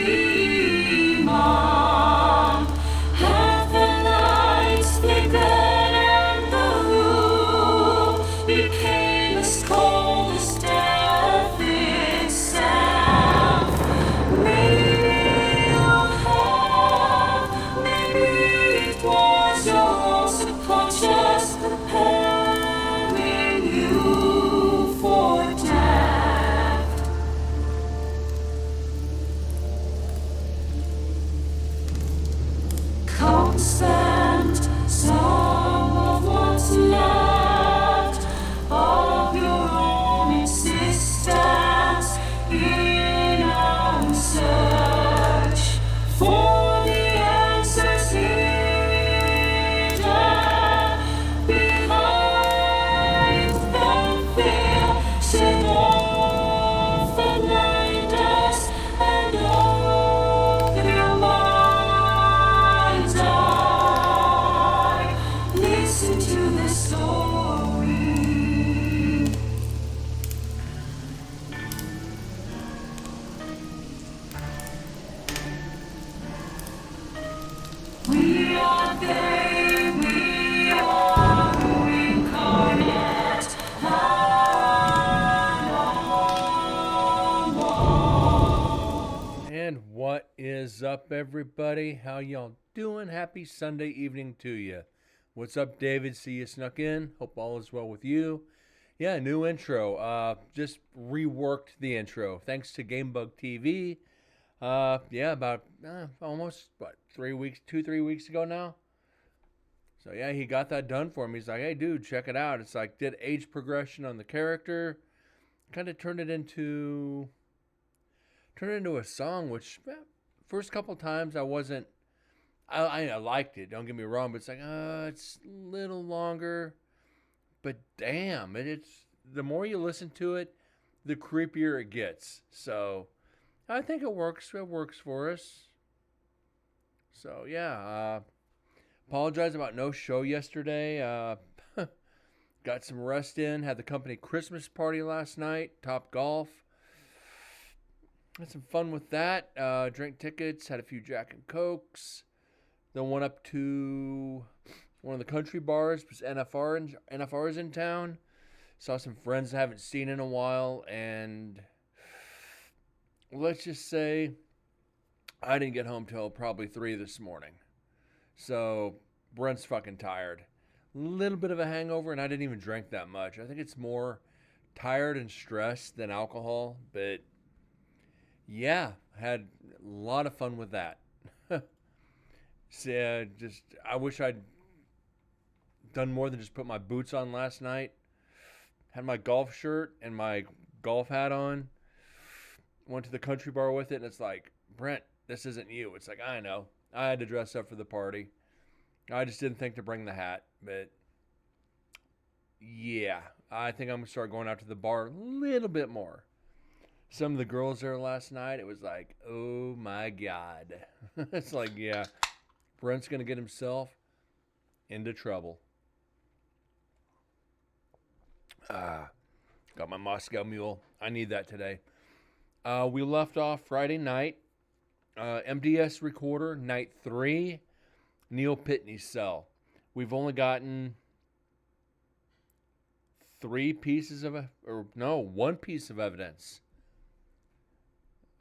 dream on. Half the lights flickered and the room became as cold as death itself. Maybe you have, maybe it was your own subconscious preparing you for death. Constant some of what's left of your own existence in our search for the answers hidden behind the veil. Shake off the blinders and open your mind's eye. Listen to the story. We are they, we are incarnate and unborn. And what is up, everybody? How y'all doing? Happy Sunday evening to you. What's up, David? See you snuck in. Hope all is well with you. Yeah, new intro. Just reworked the intro. Thanks to Gamebug TV. About almost 3 weeks, 2-3 weeks ago now. So yeah, he got that done for me. He's like, hey, dude, check it out. It's like did age progression on the character, kind of turned it into a song. Which first couple times I wasn't. I liked it. Don't get me wrong, but it's like it's a little longer. But damn, it's the more you listen to it, the creepier it gets. So I think it works. It works for us. So yeah, apologize about no show yesterday. Got some rest in. Had the company Christmas party last night. Top Golf. Had some fun with that. Drank tickets. Had a few Jack and Cokes. Then went up to one of the country bars. Was NFR's in town. Saw some friends I haven't seen in a while, and let's just say I didn't get home till probably 3 this morning. So Brent's fucking tired. A little bit of a hangover, and I didn't even drink that much. I think it's more tired and stressed than alcohol, but yeah, had a lot of fun with that. So I wish I'd done more than just put my boots on last night. Had my golf shirt and my golf hat on. Went to the country bar with it, and it's like, Brent, this isn't you. It's like, I know. I had to dress up for the party. I just didn't think to bring the hat. But yeah, I think I'm going to start going out to the bar a little bit more. Some of the girls there last night, it was like, oh my God. It's like, yeah, Brent's going to get himself into trouble. Got my Moscow Mule. I need that today. We left off Friday night. MDS Recorder, night 3. Neil Pitney's cell. We've only gotten one piece of evidence.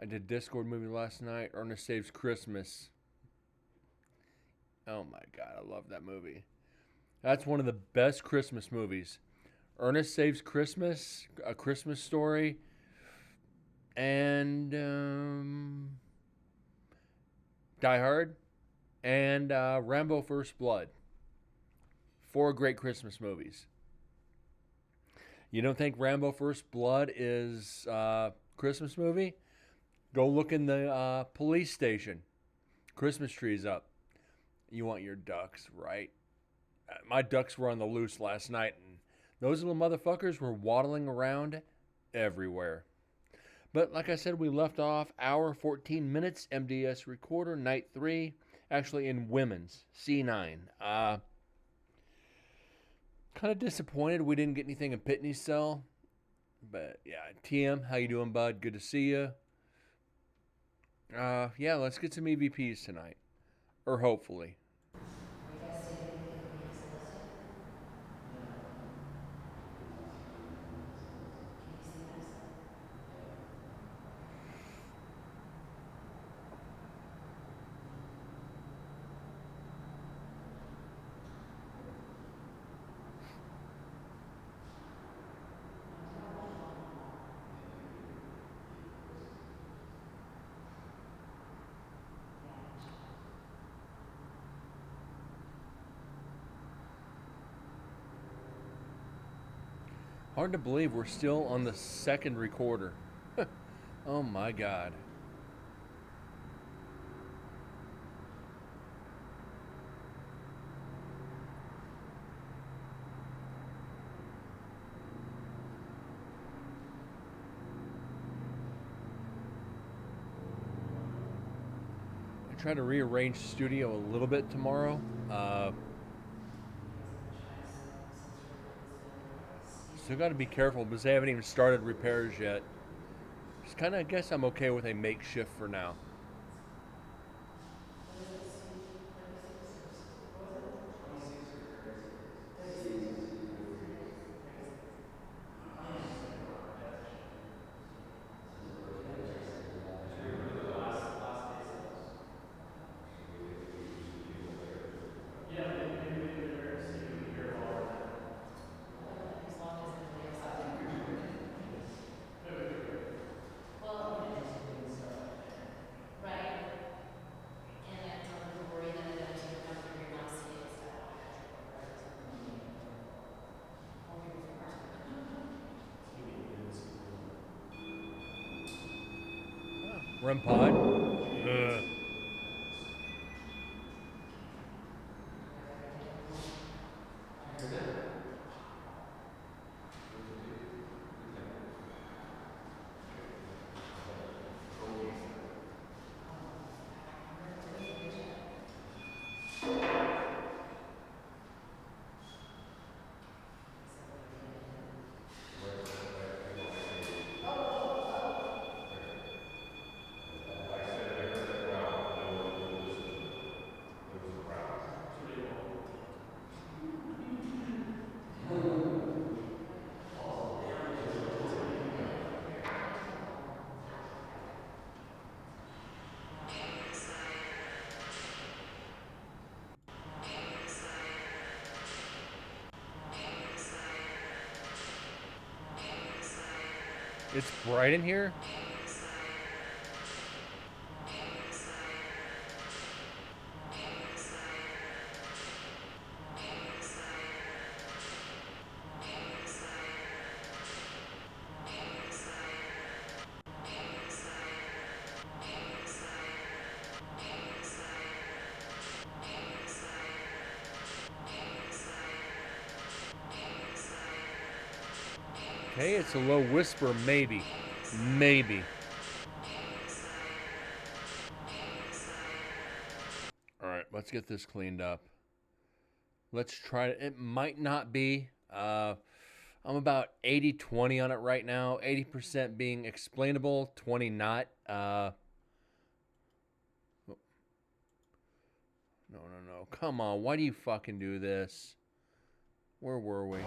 I did Discord movie last night. Ernest Saves Christmas. Oh my God, I love that movie. That's one of the best Christmas movies. Ernest Saves Christmas, A Christmas Story, and Die Hard, and Rambo First Blood. 4 great Christmas movies. You don't think Rambo First Blood is a Christmas movie? Go look in the police station. Christmas tree's up. You want your ducks, right? My ducks were on the loose last night, and those little motherfuckers were waddling around everywhere. But like I said, we left off hour 14 minutes, MDS Recorder, night 3, actually in women's, C9. Kind of disappointed we didn't get anything in Pitney's cell. But yeah, TM, how you doing, bud? Good to see you. Yeah, let's get some EVPs tonight, or hopefully. Hard to believe we're still on the second recorder. Oh my god. I try to rearrange the studio a little bit tomorrow. Still got to be careful because they haven't even started repairs yet. Just kind of, I guess I'm okay with a makeshift for now. REM pod. Ugh. It's bright in here. Okay, it's a low whisper, maybe. Maybe. Alright, let's get this cleaned up. Let's try it. It might not be. I'm about 80-20 on it right now. 80% being explainable, 20 not. No, no, no. Come on. Why do you fucking do this? Where were we?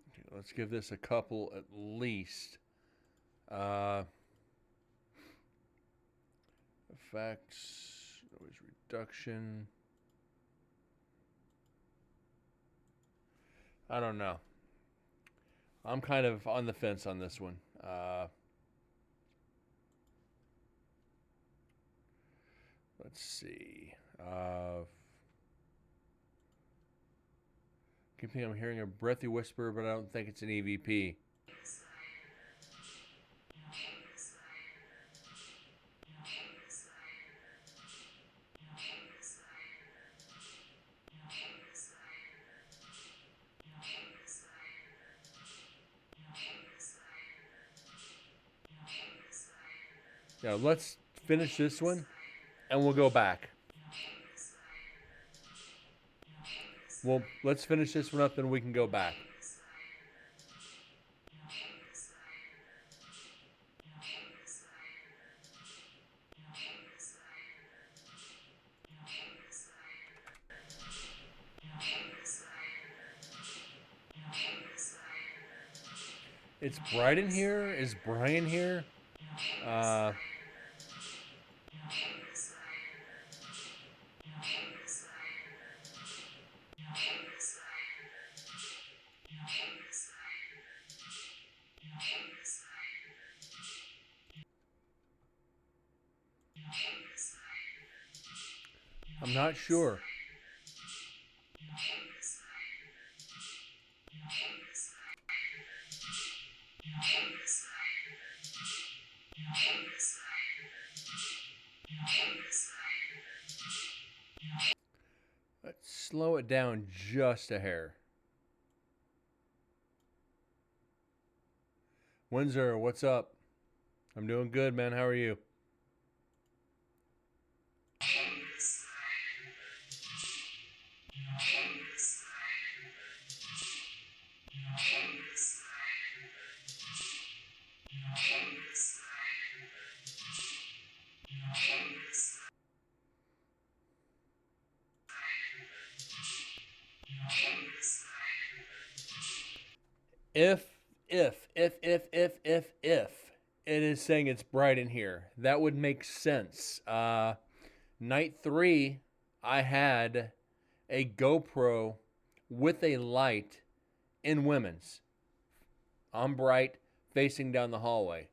Okay, let's give this a couple at least. Effects, noise reduction. I don't know. I'm kind of on the fence on this one. Let's see. Keep thinking I'm hearing a breathy whisper, but I don't think it's an EVP. Yeah, let's finish this one and we'll go back. Well, let's finish this one up and we can go back. It's bright in here. Is Brian here? Uh, I'm not sure. Let's slow it down just a hair. Windsor, what's up? I'm doing good, man. How are you? If, if it is saying it's bright in here, that would make sense. Night 3, I had a GoPro with a light in women's. On bright, facing down the hallway.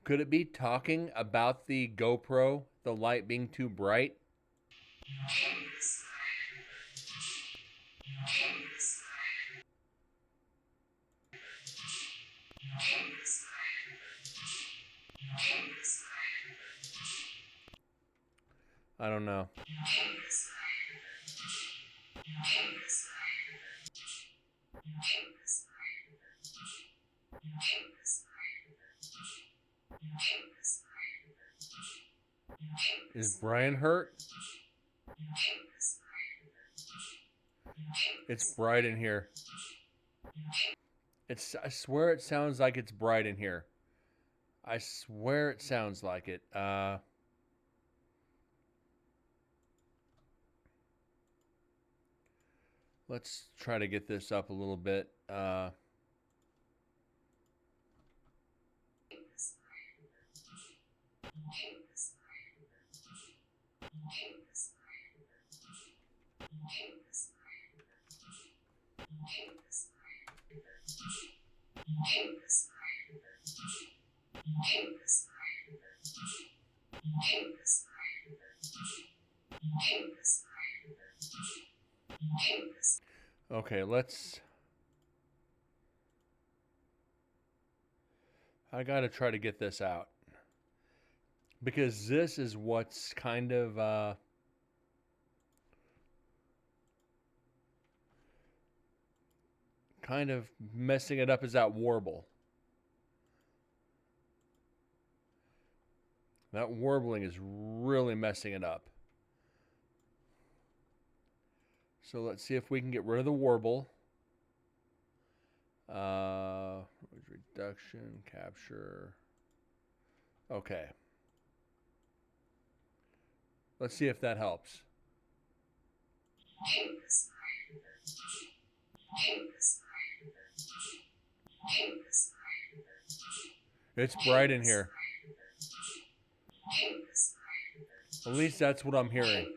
Could it be talking about the GoPro, the light being too bright? I don't know. Is Brian hurt? It's bright in here. I swear it sounds like it's bright in here. I swear it sounds like it. Let's try to get this up a little bit. Okay, I gotta try to get this out. Because this is what's kind of messing it up is that warble. That warbling is really messing it up. So let's see if we can get rid of the warble. Reduction, capture. Okay. Let's see if that helps. It's bright in here. At least that's what I'm hearing.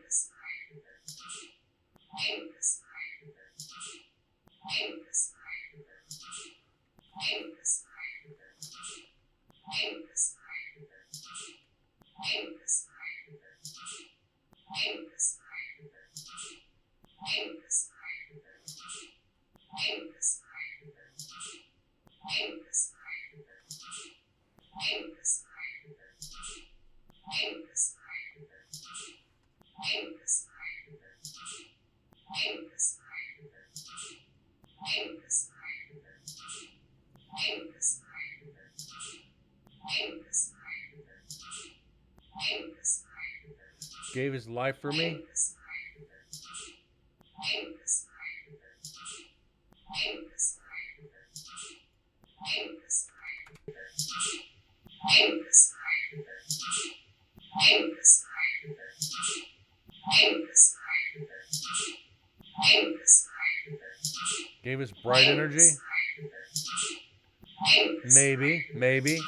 Gave his life for me. Gave us bright energy. Maybe, maybe.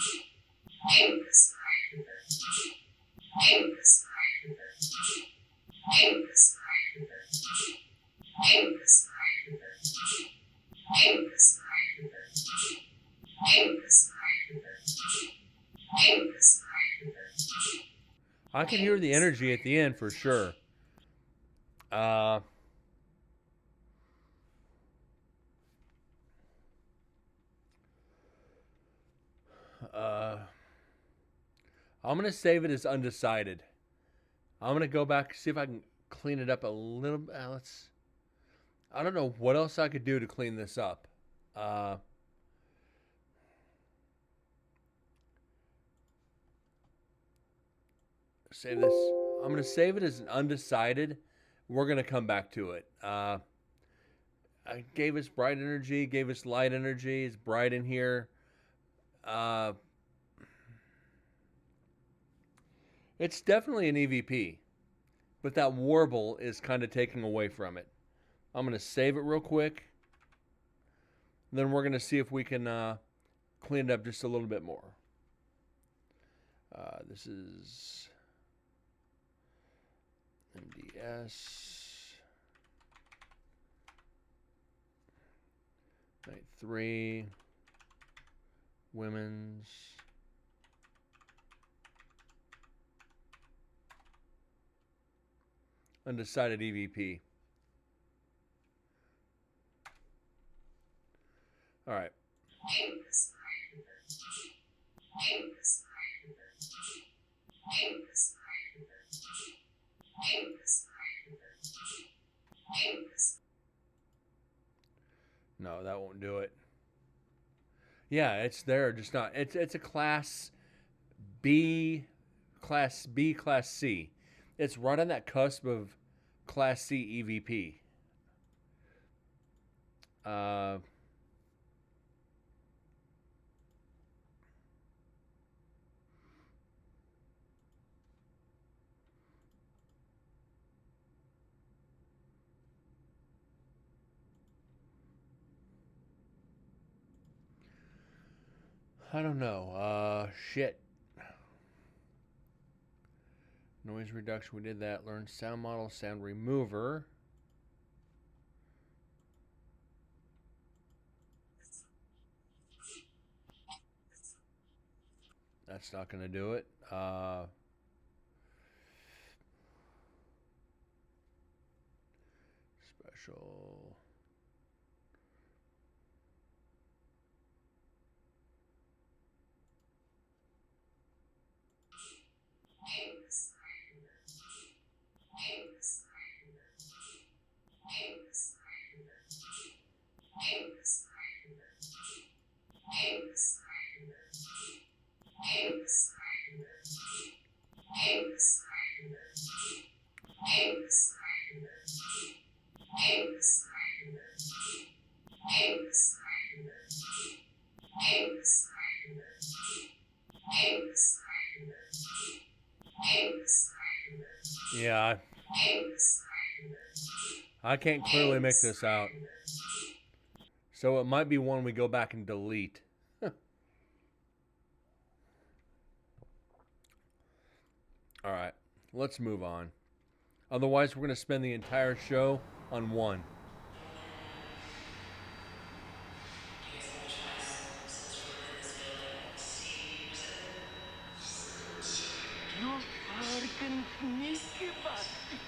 I can hear the energy at the end for sure. Uh, uh, I'm gonna save it as undecided. I'm gonna go back see if I can clean it up a little. Let's. I don't know what else I could do to clean this up. Uh, Save this. I'm gonna save it as an undecided. We're gonna come back to it. I gave us bright energy, gave us light energy. It's bright in here. Uh, it's definitely an EVP, but that warble is kind of taking away from it. I'm gonna save it real quick. Then we're gonna see if we can clean it up just a little bit more. This is MDS night 3 women's undecided EVP. All right. No, that won't do it. Yeah, it's there, just not. It's a class B, class B, class C. It's right on that cusp of class C EVP. Uh, I don't know. Shit. Noise reduction, we did that. Learn sound model, sound remover. That's not going to do it. Special. Yeah, I can't clearly make this out. So it might be one we go back and delete. All right, let's move on. Otherwise, we're going to spend the entire show on one. You freaking sneaky bastard.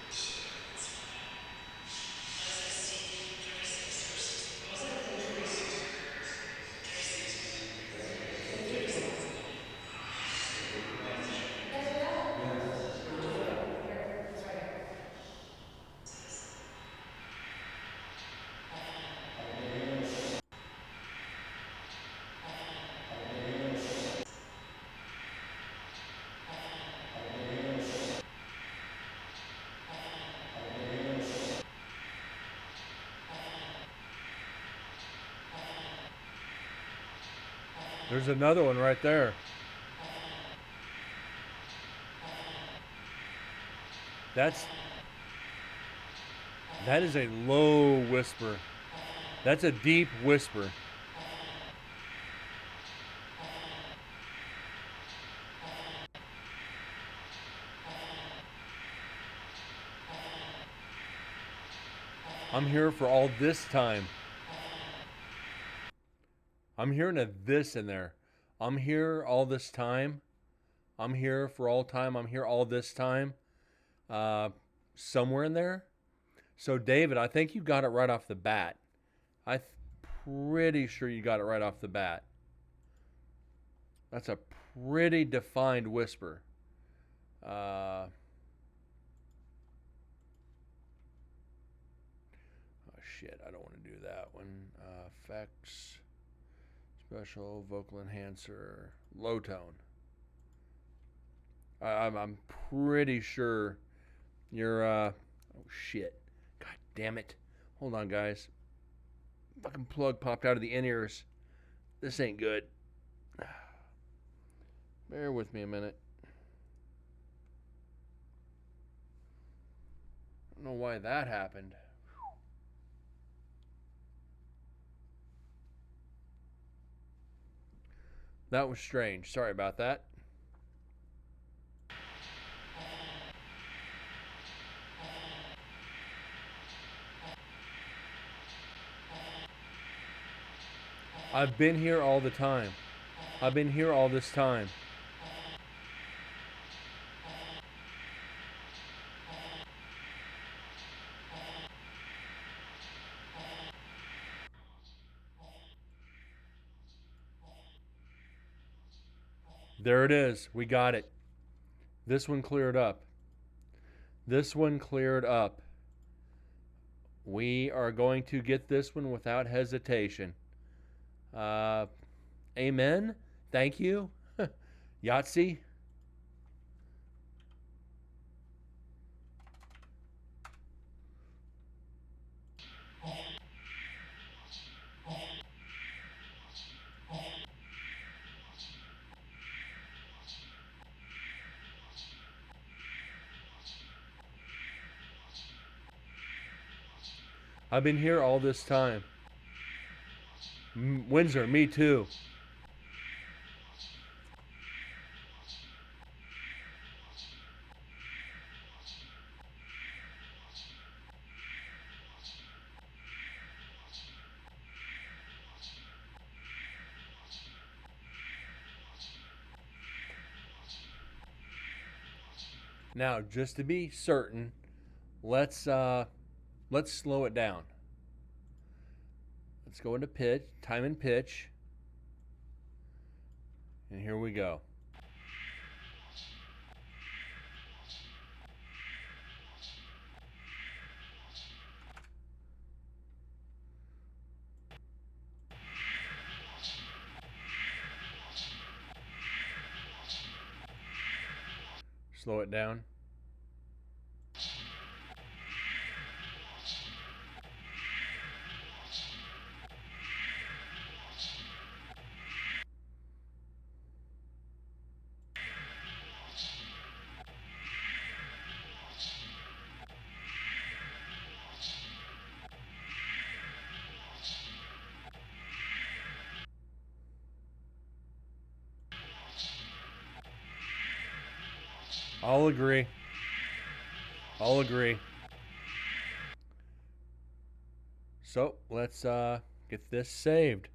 There's another one right there. That is a low whisper. That's a deep whisper. I'm here for all this time. I'm hearing a this in there. I'm here all this time. I'm here for all time. I'm here all this time. Uh, somewhere in there. So, David, I think you got it right off the bat. I'm pretty sure you got it right off the bat. That's a pretty defined whisper. Oh, shit. I don't want to do that one. Effects, special, vocal enhancer, low tone. I'm pretty sure you're. Oh, shit. God damn it. Hold on, guys. Fucking plug popped out of the in ears. This ain't good. Bear with me a minute. I don't know why that happened. That was strange. Sorry about that. I've been here all the time. I've been here all this time. There it is. We got it. This one cleared up. This one cleared up. We are going to get this one without hesitation. Amen. Thank you. Yahtzee. I've been here all this time. Windsor, me too. Now, just to be certain, let's slow it down. Let's go into pitch, time and pitch. And here we go. Slow it down. I'll agree. I'll agree. So let's get this saved.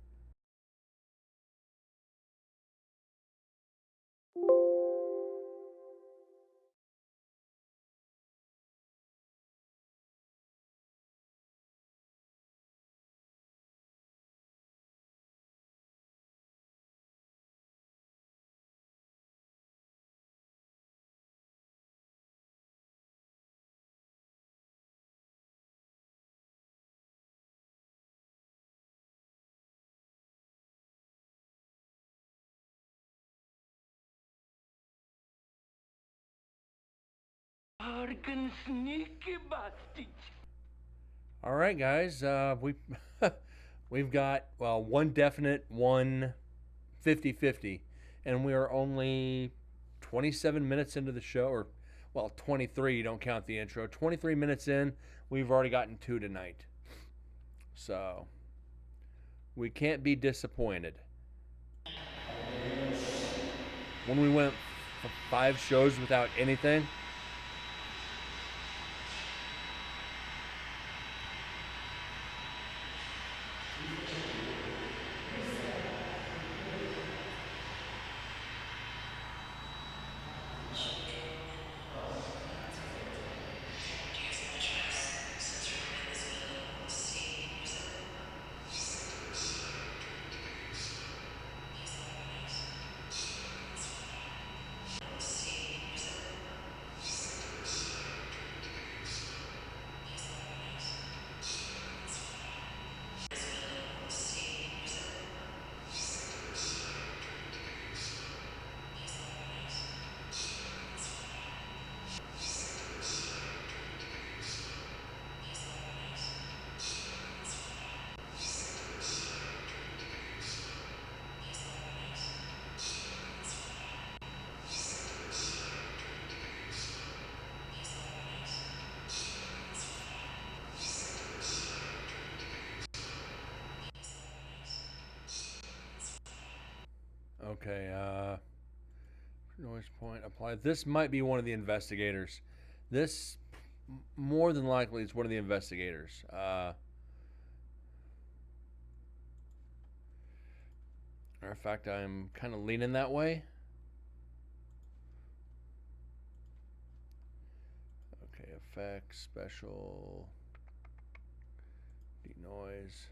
Harken sneaky bastard. All right, guys. We've got one definite, one 50-50, and we are only 27 minutes into the show, or well, 23. You don't count the intro. 23 minutes in, we've already gotten 2 tonight. So we can't be disappointed. When we went 5 shows without anything, okay, noise point applied. This might be one of the investigators. This more than likely is one of the investigators. Matter of fact, I'm kind of leaning that way. Okay, effects, special, denoise.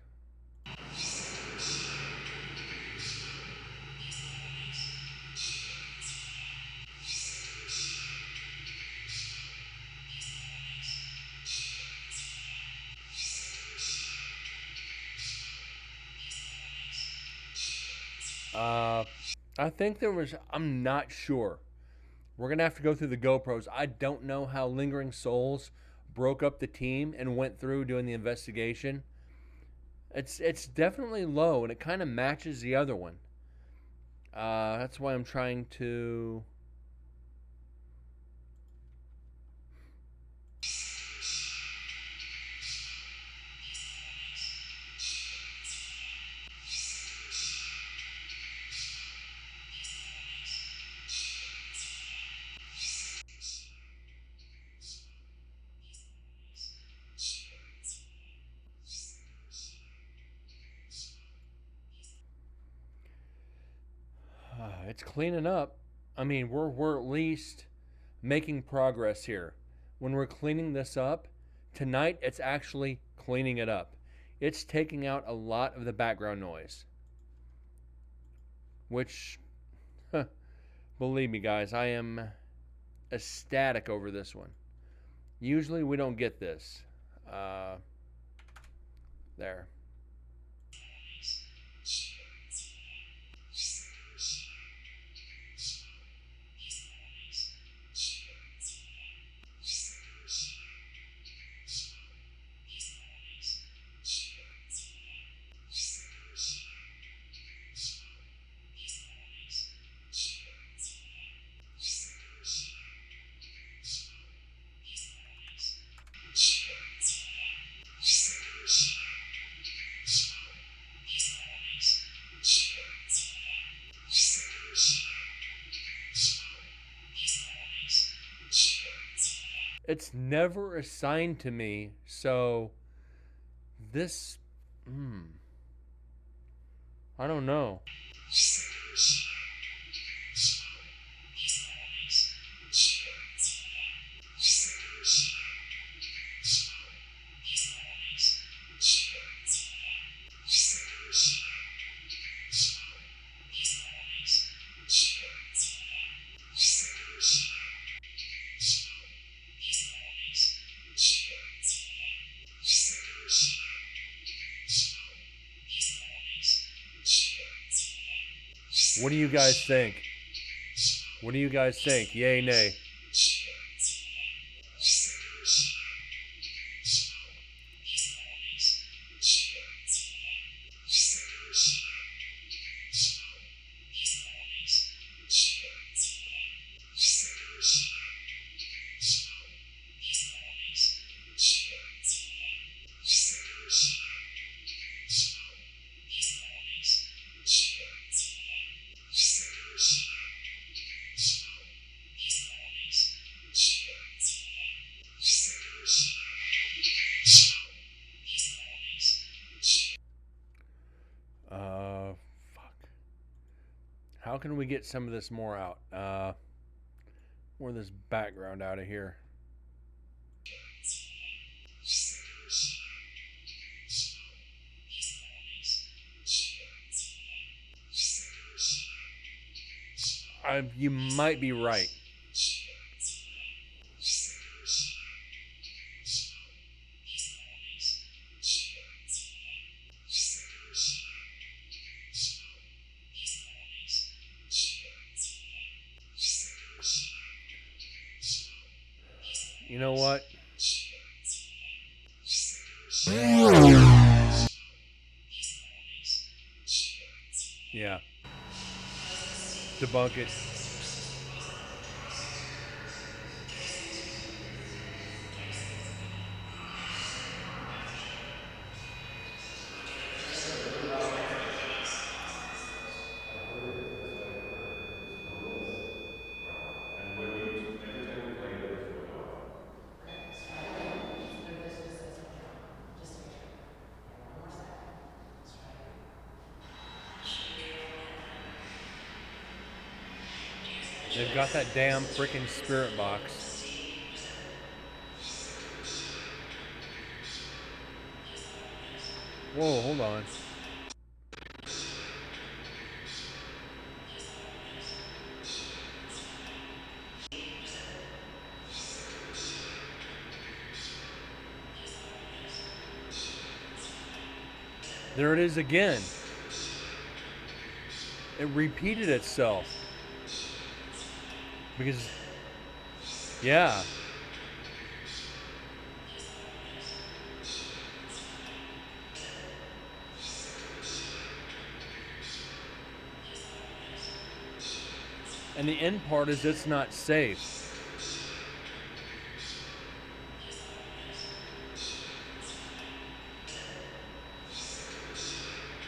I think there was. I'm not sure. We're gonna have to go through the GoPros. I don't know how Lingering Souls broke up the team and went through doing the investigation. It's definitely low, and it kind of matches the other one. That's why I'm trying to. It's cleaning up. I mean, we're at least making progress here. When we're cleaning this up, tonight it's actually cleaning it up. It's taking out a lot of the background noise. Which, believe me, guys, I am ecstatic over this one. Usually we don't get this. There. It's never assigned to me, so this. I don't know. What do you guys think? What do you guys think? Yay, nay? how can we get some of this more out? More of this background out of here. You might be right. You know what? Yeah. Debunk it. I've heard it. That's what I've heard. Just know this. Right. And when you, every time we play it, it goes way off. Okay, let's try it again. What if this just doesn't jump? Just to make sure. Okay, one more second. Let's try it again. They've got that damn freaking spirit box. Whoa, hold on. There it is again. It repeated itself. Because, yeah. And the end part is it's not safe.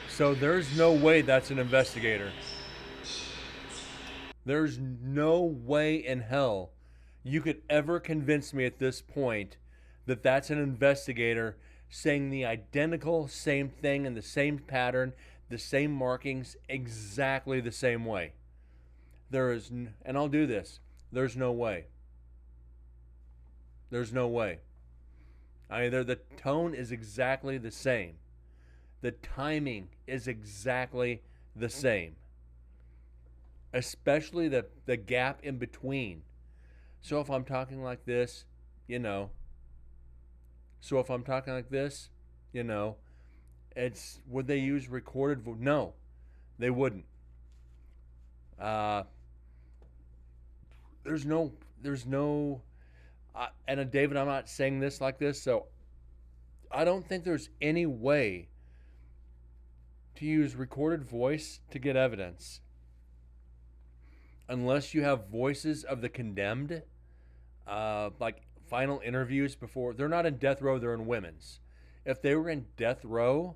So there's no way that's an investigator. There's no way in hell you could ever convince me at this point that that's an investigator saying the identical same thing in the same pattern, the same markings, exactly the same way. There is, and I'll do this. There's no way. There's no way. Either the tone is exactly the same. The timing is exactly the same. Especially the gap in between. So if I'm talking like this, you know. So if I'm talking like this, you know, would they use recorded voice? No, they wouldn't. There's no, and David, I'm not saying this like this, so I don't think there's any way to use recorded voice to get evidence unless you have voices of the condemned, like final interviews before. They're not in death row, they're in women's. If they were in death row,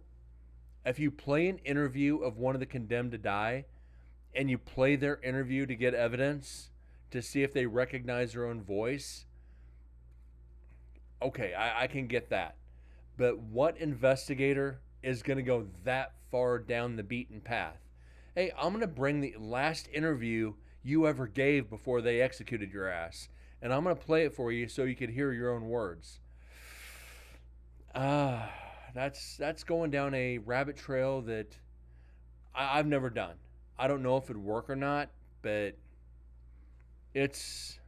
if you play an interview of one of the condemned to die and you play their interview to get evidence to see if they recognize their own voice, okay, I can get that. But what investigator is going to go that far down the beaten path? Hey, I'm going to bring the last interview you ever gave before they executed your ass, and I'm going to play it for you so you could hear your own words. That's going down a rabbit trail that I've never done. I don't know if it'd work or not, but it's...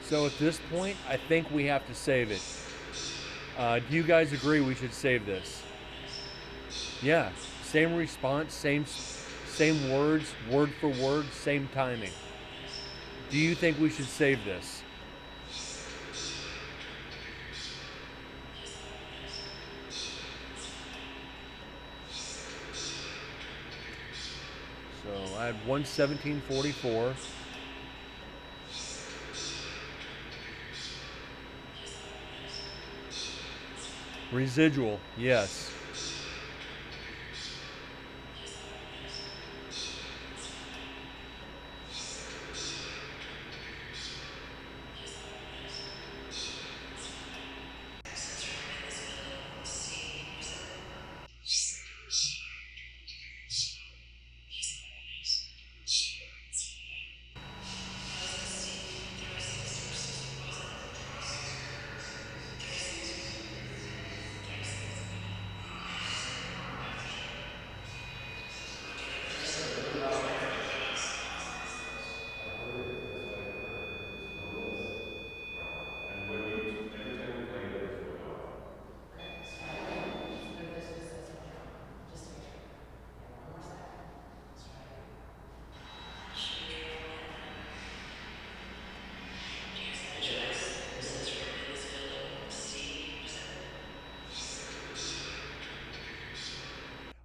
So at this point, I think we have to save it. Do you guys agree we should save this? Yeah, same response, same words, word for word, same timing. Do you think we should save this? So I have 11744. Residual, yes.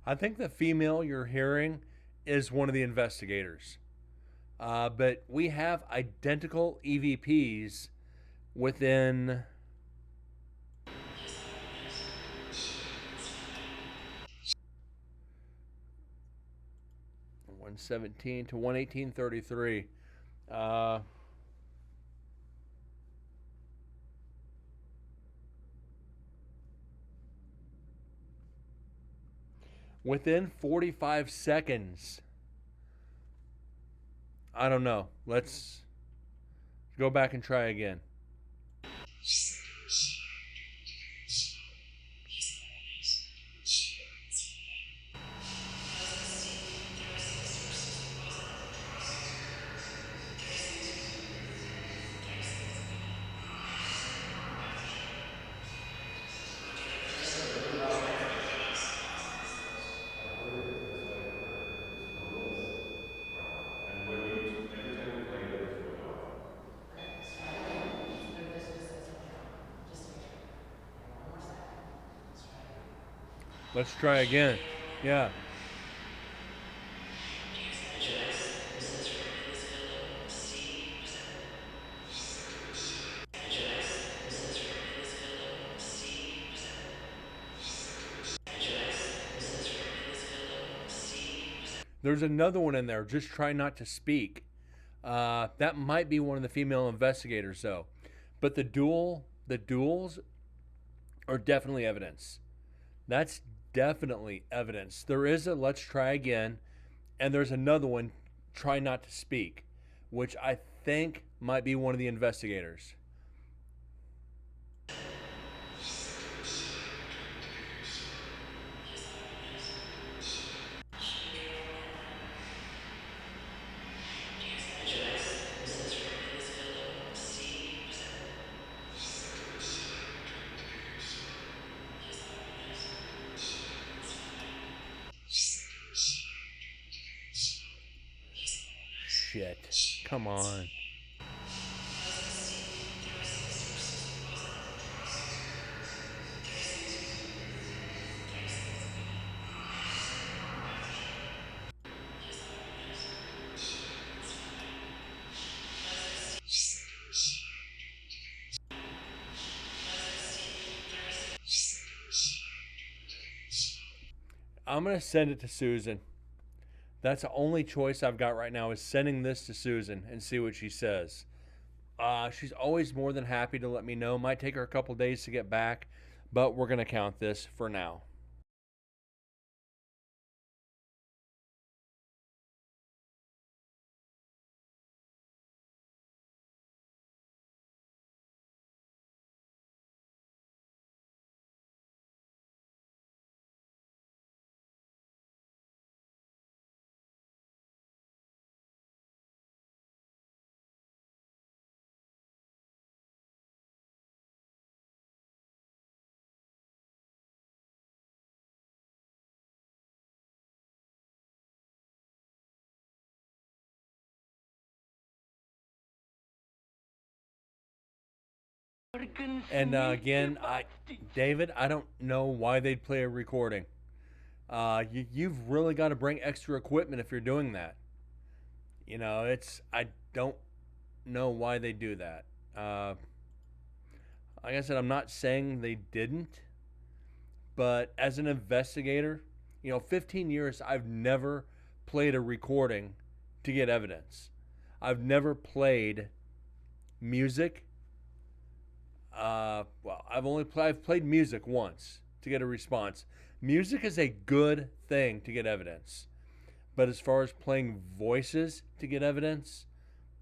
I think the female you're hearing is one of the investigators. But we have identical EVPs within 117 to 118.33. Uh, within 45 seconds. I don't know. Let's go back and try again. I heard it this way I've heard just know this. Right. And when you, every time you play it, this will go off. Okay, let's try it again. What if this just says something wrong? Just to make sure. And one more second. Let's try it again. Let's try again. Yeah. There's another one in there. Just try not to speak. That might be one of the female investigators, though. But the duels are definitely evidence. That's definitely evidence. There is a let's try again, and there's another one, try not to speak, which I think might be one of the investigators. Shit. Come on. I'm going to send it to Susan. That's the only choice I've got right now is sending this to Susan and see what she says. She's always more than happy to let me know. Might take her a couple days to get back, but we're going to count this for now. And again, David, I don't know why they'd play a recording. You've really got to bring extra equipment if you're doing that. I don't know why they do that. Like I said, I'm not saying they didn't, but as an investigator, 15 years, I've never played a recording to get evidence. I've never played music. I've played music once to get a response. Music is a good thing to get evidence, but as far as playing voices to get evidence,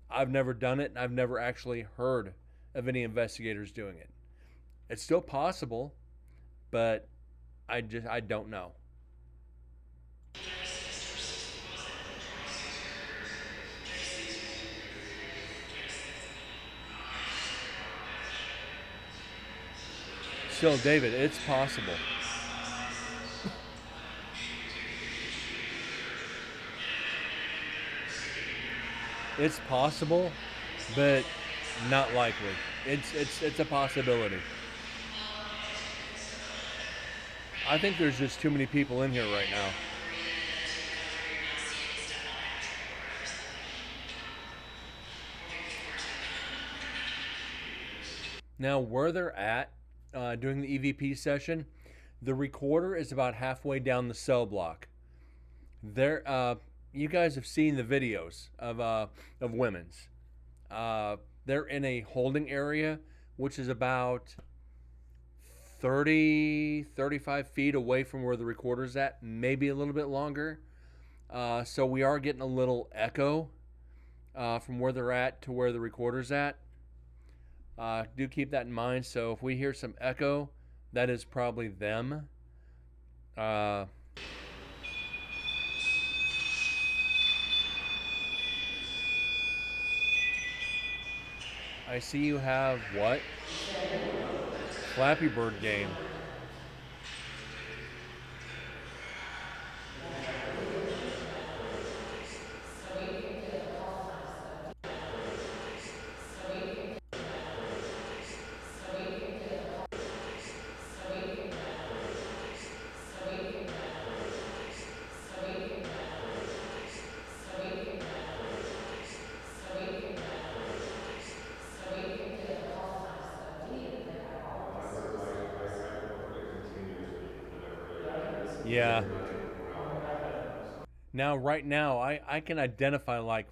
I've never done it, and I've never actually heard of any investigators doing it. It's still possible, but I don't know. Still, David, it's possible. It's possible, but not likely. It's a possibility. I think there's just too many people in here right now. Now, where they're at during the EVP session, the recorder is about halfway down the cell block. You guys have seen the videos of women's. They're in a holding area, which is about 35 feet away from where the recorder's at, maybe a little bit longer. So we are getting a little echo from where they're at to where the recorder's at. Do keep that in mind. So if we hear some echo, that is probably them. I see you have what? Flappy Bird game. I've heard it continuously, and I've heard it Yeah. running around. Now, right now, I can identify like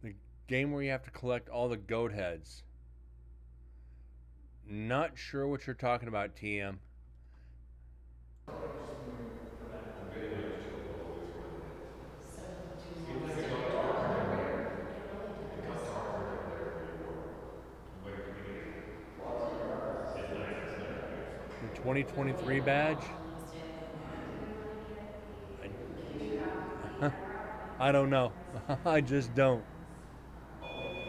the game where you have to collect all the goat heads. Not sure what you're talking about, TM. I'm getting like chills all the way through my legs. It got darker. It got darker down there where you were. Like at the beginning. It's nice. It's nice. The 2023 badge? I don't know. I just don't. Press record.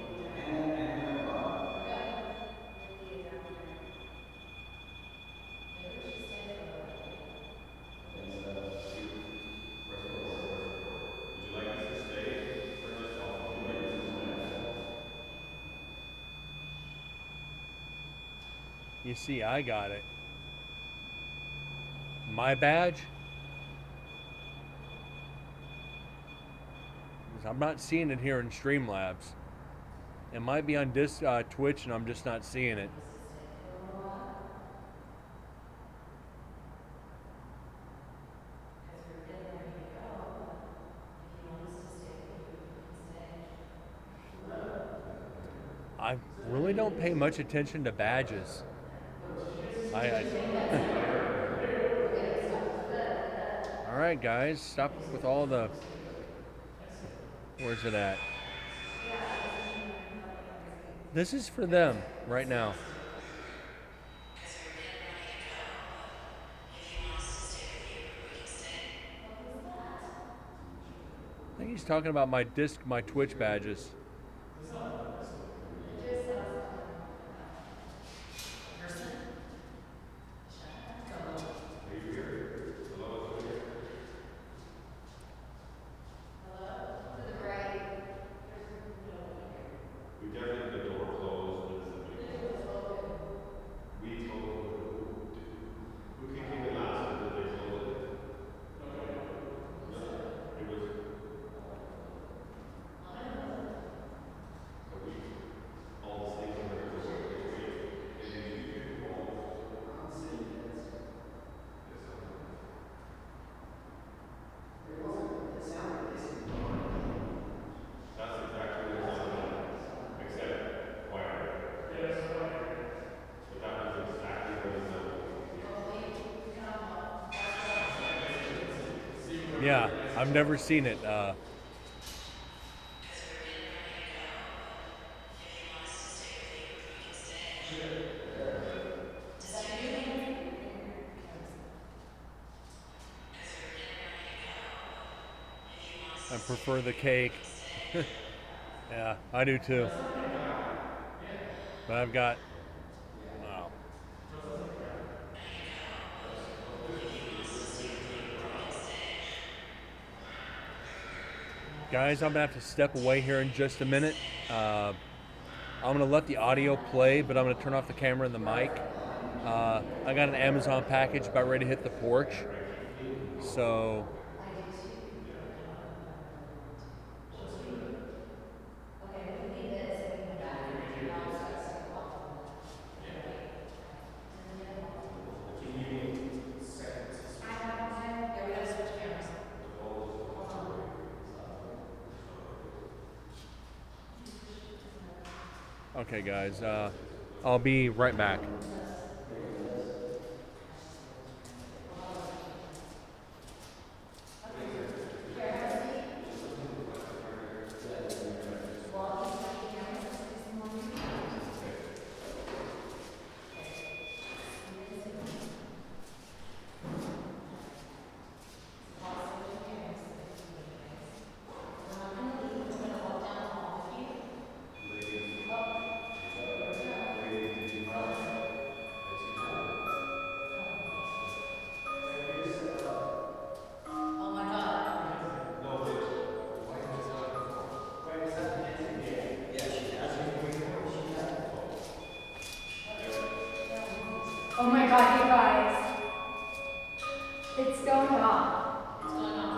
Press record. Would you like this to stay? Turn this off. Would you like this to stay? You see, I got it. My badge? I'm not seeing it here in Streamlabs. It might be on Twitch and I'm just not seeing it. I really don't pay much attention to badges. I All right, guys, stop with all the. Where's it at? This is for them right now. I think he's talking about my Twitch badges. Are you here? Hello, is it here? We definitely have the door closed and somebody. We told who came in last and did they close it? No, it was. Are we all the same when there's a work? And you do all. That's exactly what it sounded like, except quieter. But that was exactly what it sounded like. Yeah, I've never seen it. I prefer the cake. Yeah, I do too. But I've got. Wow. Guys, I'm gonna have to step away here in just a minute. I'm gonna let the audio play, but I'm gonna turn off the camera and the mic. I got an Amazon package about ready to hit the porch. So, I do too. I love them, but I really want to. Should we? Okay, we can leave this and we can come back and I'll start to walk them then. Right? Does it get involved? Can you give me seconds? I have one. Yeah, we gotta switch cameras. Hold on. okay, guys, I'll be right back. While he's switching cameras, let's do some more movie. While switching cameras, we're not gonna leave, we're gonna walk down the hall with you. Oh my God. Oh my god, you guys. It's going off. What's going on?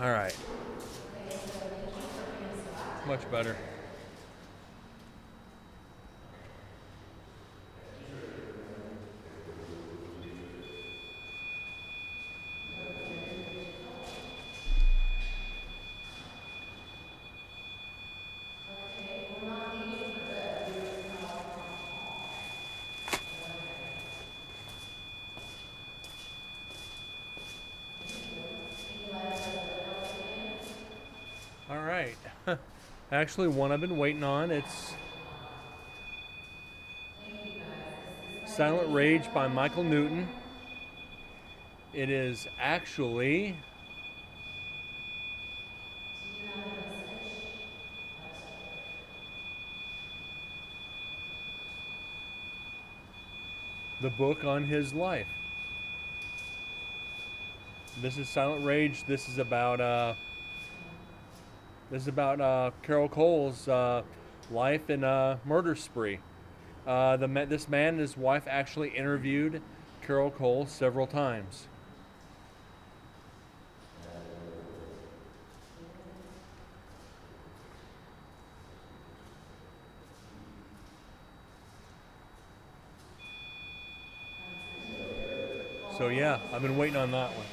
All right. Much better. Okay, we're not leaving for good. We're just gonna walk down the hall. Can you let us know what else again? All right. Actually, one I've been waiting on. It's Silent Rage by Michael Newton. It is actually the book on his life. This is Silent Rage. This is about Carol Cole's life and murder spree. This man and his wife actually interviewed Carol Cole several times. So yeah, I've been waiting on that one.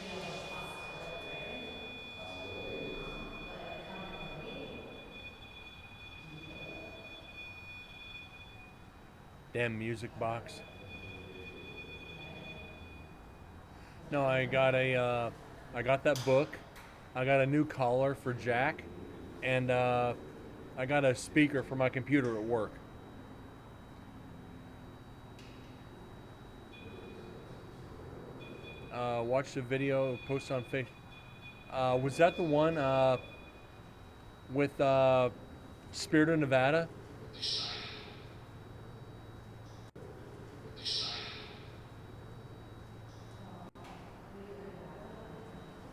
Damn music box. No, I got that book. I got a new collar for Jack, and I got a speaker for my computer at work. Watched the video post on Facebook. Was that the one with Spirit of Nevada?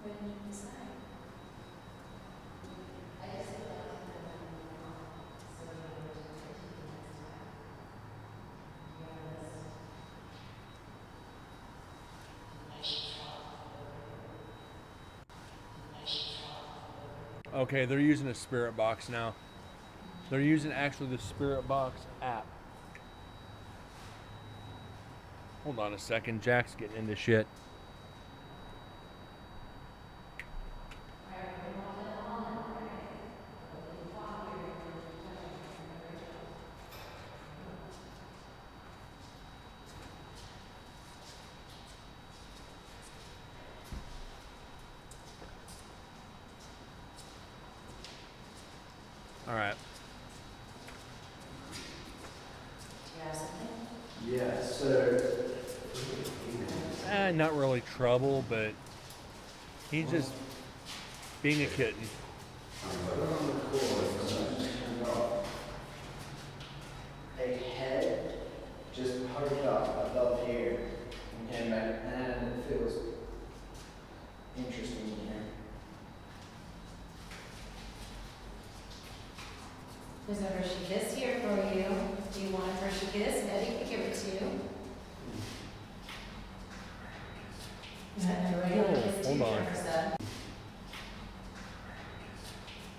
When did you decide? I just would like to know when you want, so we know what to do next time. Do you have a list? Okay, they're using a Spirit Box now. They're using actually the Spirit Box app. Hold on a second, Jack's getting into shit. All right. Do you have something? Yeah, so. Not really trouble, but he's just being a kitten. A head just poked up above here and came back, and it feels interesting here. There's a Hershey Kiss here for you. Do you want a Hershey Kiss? Eddie could give it to you. Is that a regular Oh, kiss hold too, on. Trevor said?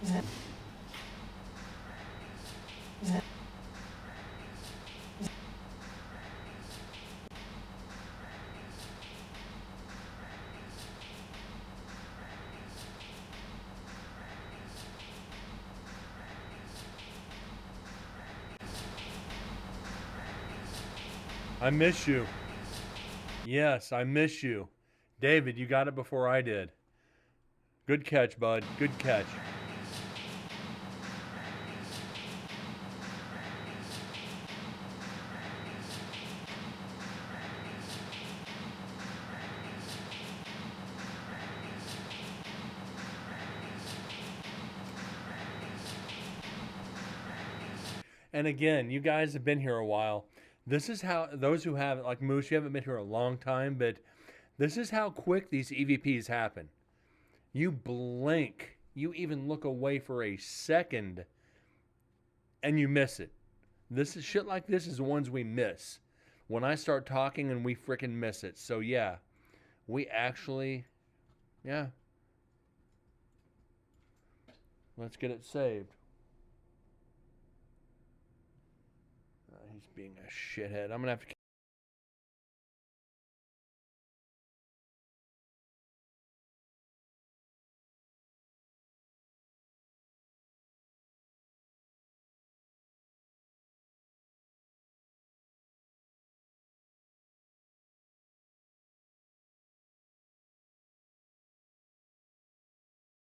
Is that- is that- I miss you. Yes, I miss you. David, you got it before I did. Good catch, bud. Good catch. And again, you guys have been here a while. This is how those who haven't, like Moose, you haven't been here a long time, but this is how quick these EVPs happen. You blink, you even look away for a second, and you miss it. This is shit like this is the ones we miss. When I start talking and we freaking miss it. So yeah, we actually, yeah. Let's get it saved. He's being a shithead. I'm gonna have to.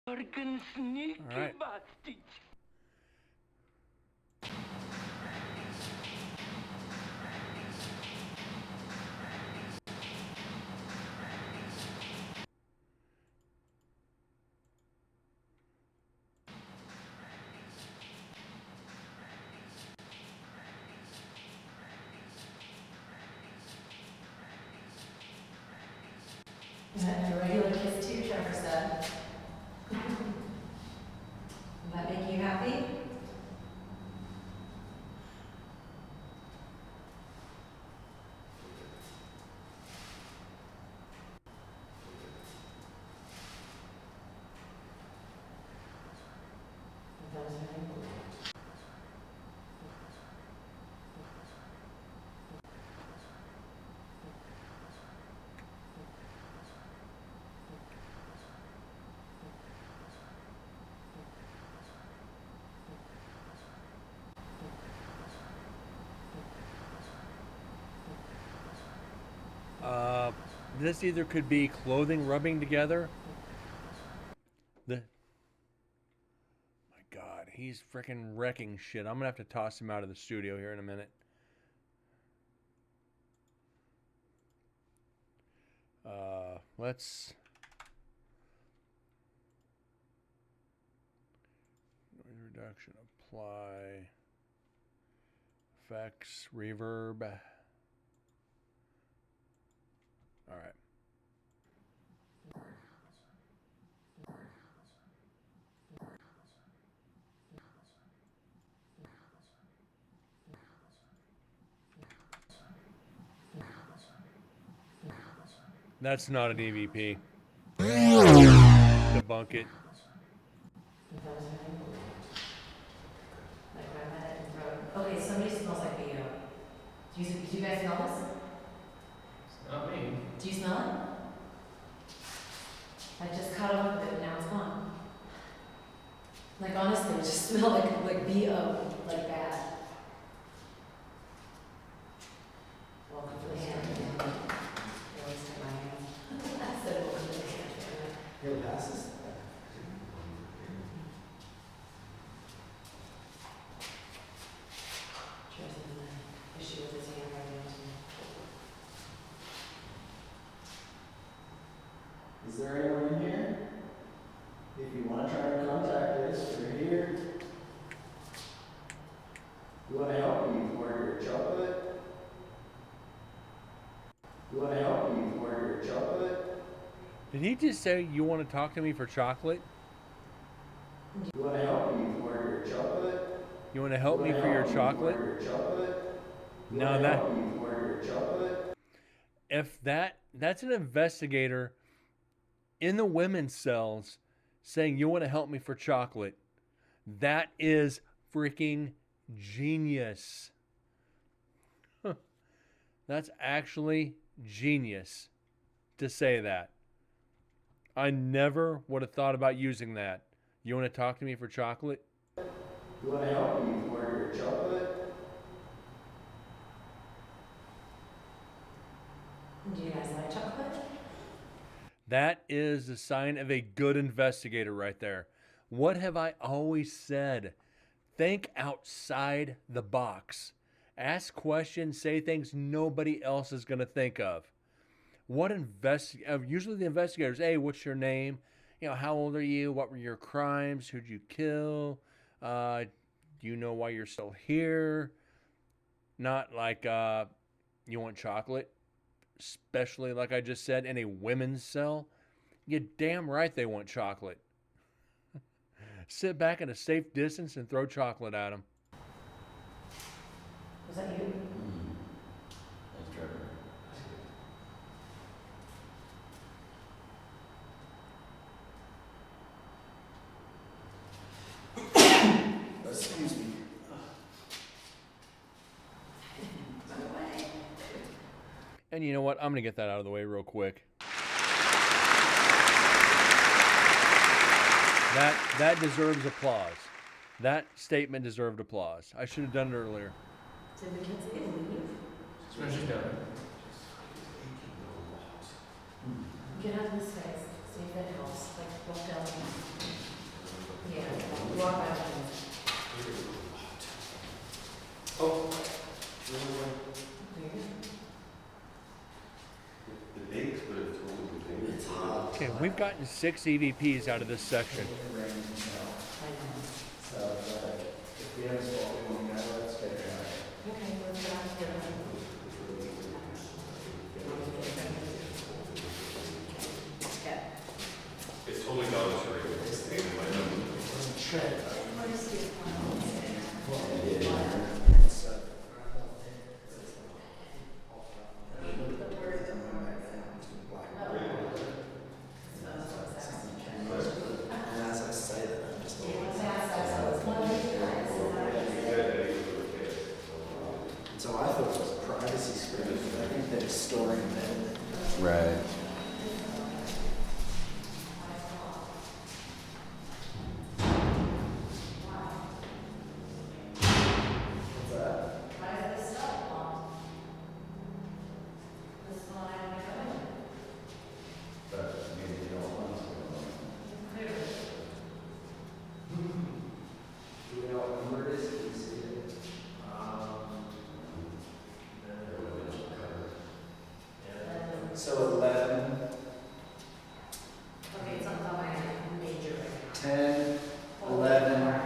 Fucking sneaky All right. bastard. Is that a regular kiss too, Trevor said? Will that make you happy? That was very cool. This either could be clothing rubbing together. My God, he's freaking wrecking shit. I'm gonna have to toss him out of the studio here in a minute. Let's. Noise reduction, apply. Effects, reverb. All right. That's not an EVP. Debunk it. That was very cool. Like grab my head and throw it. Okay, somebody smells like BO. Do you guys smell this? Not me. Do you smell it? I just caught a whiff of it and now it's gone. Like honestly, it just smelled like BO, like bad. Welcome to the hand. They always take my hand. I said welcome to the hand. Your passes. You want to help me order your chocolate? You want to help me order your chocolate? Did he just say you want to talk to me for chocolate? You want to help me order your chocolate? You want to help me for your chocolate? Now that if that's an investigator in the women's cells saying you want to help me for chocolate, that is freaking genius. That's actually genius to say that. I never would have thought about using that. You want to talk to me for chocolate? You want to help me order your chocolate? Do you guys like chocolate? That is the sign of a good investigator right there. What have I always said? Think outside the box. Ask questions, say things nobody else is going to think of. Usually the investigators, hey, what's your name? How old are you? What were your crimes? Who'd you kill? Do you know why you're still here? Not like, you want chocolate? Especially, like I just said, in a women's cell. You're damn right they want chocolate. Sit back at a safe distance and throw chocolate at them. Was that you? That's Trevor. Excuse me. And you know what? I'm going to get that out of the way real quick. That deserves applause. That statement deserved applause. I should have done it earlier. Did the kids leave? She's done. Get out of this space. See if that helps. Like, walk down. Yeah, walk out. Oh. The dates would have told the dates. It's hot. Okay, we've gotten 6 EVPs out of this section. So, if we have a spot we want to go, let's get it out. Okay, let's get out here. Okay. It's totally gone straight. Trent. And as I say that, I'm just so I thought it was a privacy screen, but I think they're storing them. Right. What's that? Why is this cell locked? This is what I want to go in. But maybe you don't want to. Clearly. Do we know what number it is? Can you see it? So 11, Okay, it's on top of my major right now. 10, 11,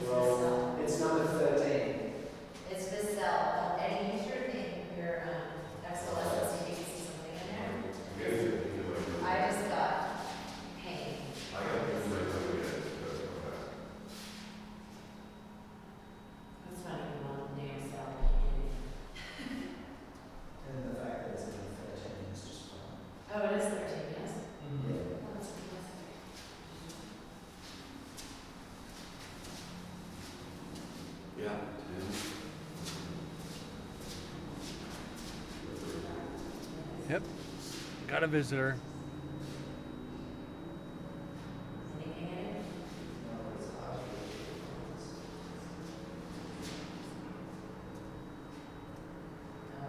12. It's number 13. It's this cell. Eddie, use your thing, your XLS, and see if you can see something in there. I just got pain. That's not even one damn cell. And the fact that it's number 13 is just fine. Oh, it is 13, yes? Yeah. Oh, that's fantastic. Yeah. Yep. Got a visitor. Anything in it?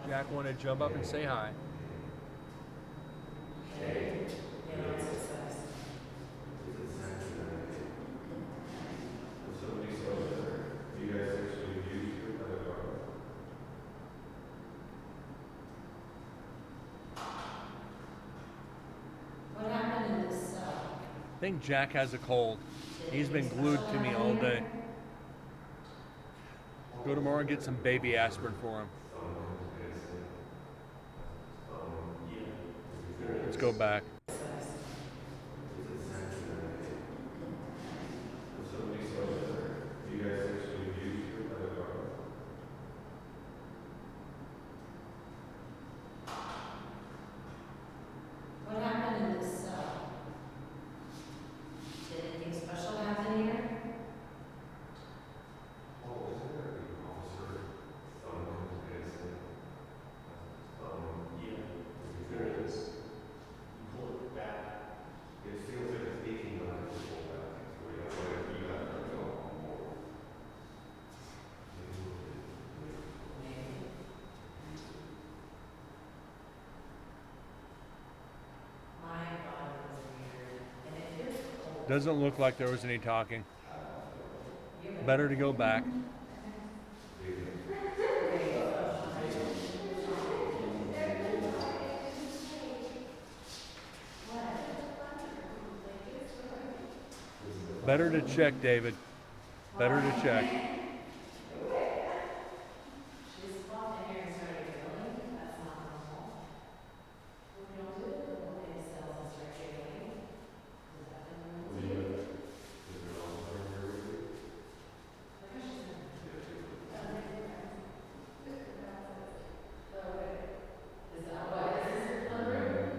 Jack wanted to jump up and say hi. Yeah, no, it's this size. You guys actually use your credit card? What happened in this cell? I think Jack has a cold. He's been glued to me all day. Go tomorrow and get some baby aspirin for him. Thumb comes dancing. Thumb. Let's go back. Is it Cincinnati? If somebody sells it there, do you guys actually use your other dog? What happened in this cell? Did anything special happen here? Oh, isn't there an officer? Thumb comes dancing. Thumb. There it is. You pull it back. It feels like it's aching when I pull it back. So you have to do that to feel more. Maybe. My body was weird, and it feels cold. Doesn't look like there was any talking. Better to go back. Better to check, David. Better to check. She just popped in here and started giggling. That's not normal. What we don't do is go in the cells and start giggling. Does that feel normal to you? Is there an officer in here with you? Look how she's in there. Is that why this is a fun room?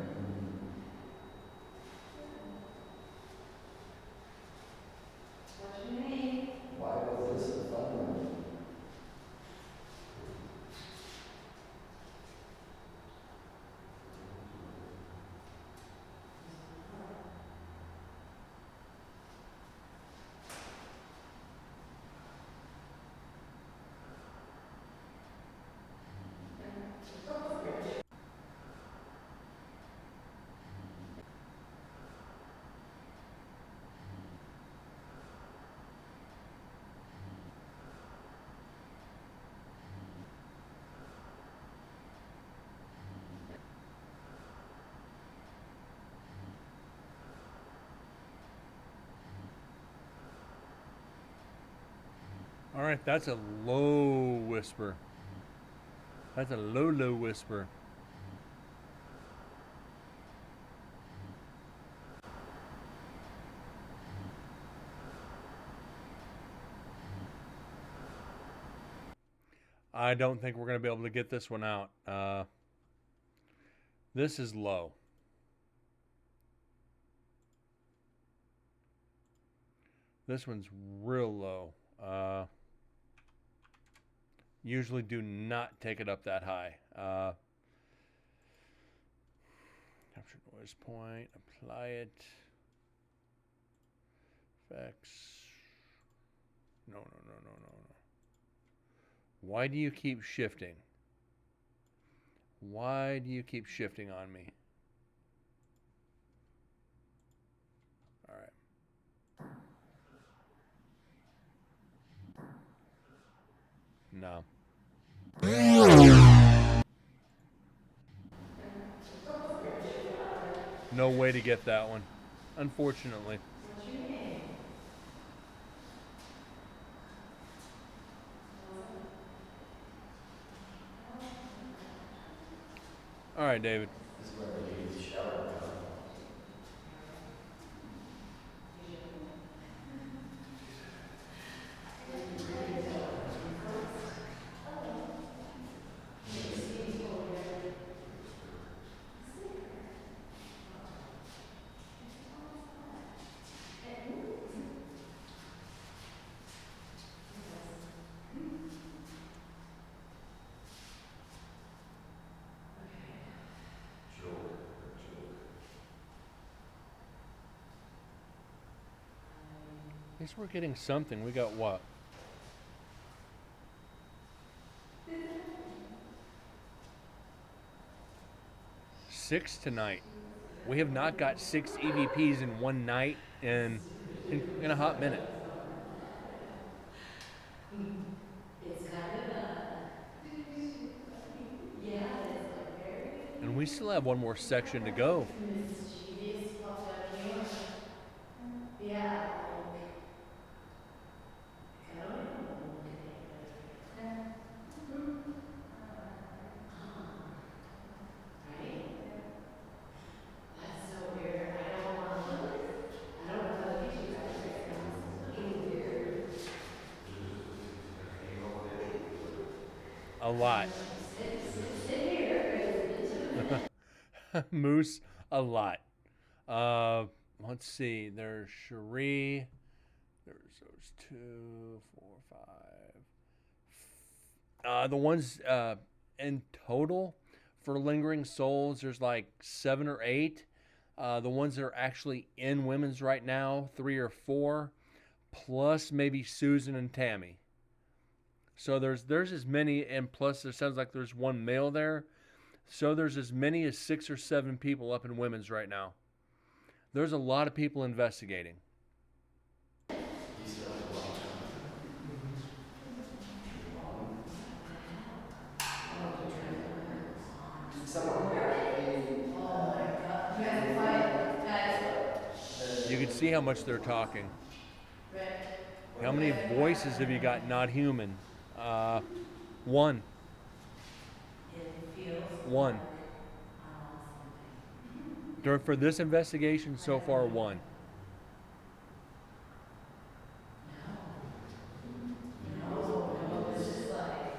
What's your name? Why was this a fun room? All right, that's a low whisper. That's a low, low whisper. I don't think we're going to be able to get this one out. This is low. This one's real low. Usually do not take it up that high. Capture noise point, apply it. Effects. No. Why do you keep shifting? Why do you keep shifting on me? All right. No. No way to get that one, unfortunately. What's your name? All right, David. This is where we use the shower now. At least we're getting something. We got what? Six tonight. We have not got 6 EVPs in one night in a hot minute. It's kind of yeah, it's like very And we still have one more section to go. mischievous, puffed up humor. Yeah, like, I don't even know what to think of it. A lot. Sit here. Moose, a lot. Let's see. There's Cherie. There's those 2, 4, 5. The ones in total for Lingering Souls, there's like 7 or 8. The ones that are actually in women's right now, 3 or 4, plus maybe Susan and Tammy. So there's as many, and plus there sounds like there's one male there. So there's as many as 6 or 7 people up in women's right now. There's a lot of people investigating. You can see how much they're talking. How many voices have you got not human? One. One. For this investigation, so far, one.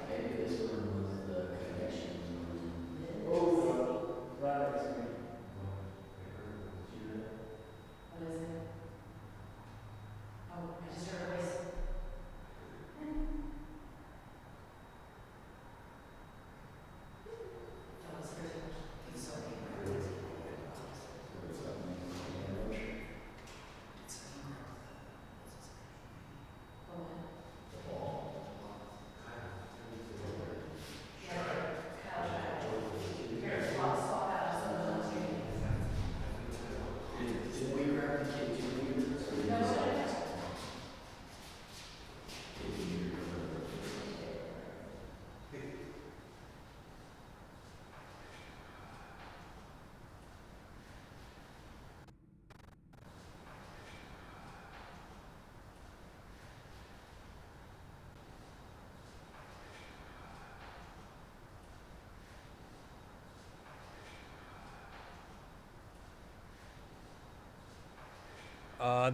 Maybe this one was the connection. Oh, right next to me. What is it? Oh, I just heard a voice. That was crazy. It's so crazy. Did we grab the K2 meters or did you decide?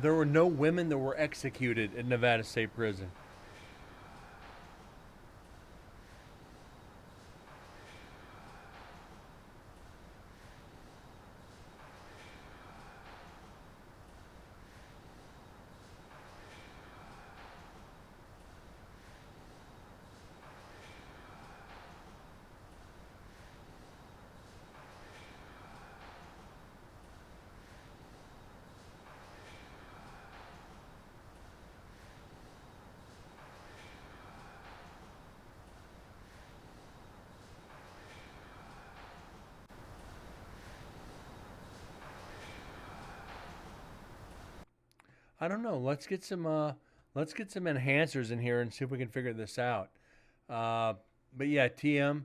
There were no women that were executed in Nevada State Prison. I don't know. Let's get some enhancers in here and see if we can figure this out. But yeah, TM.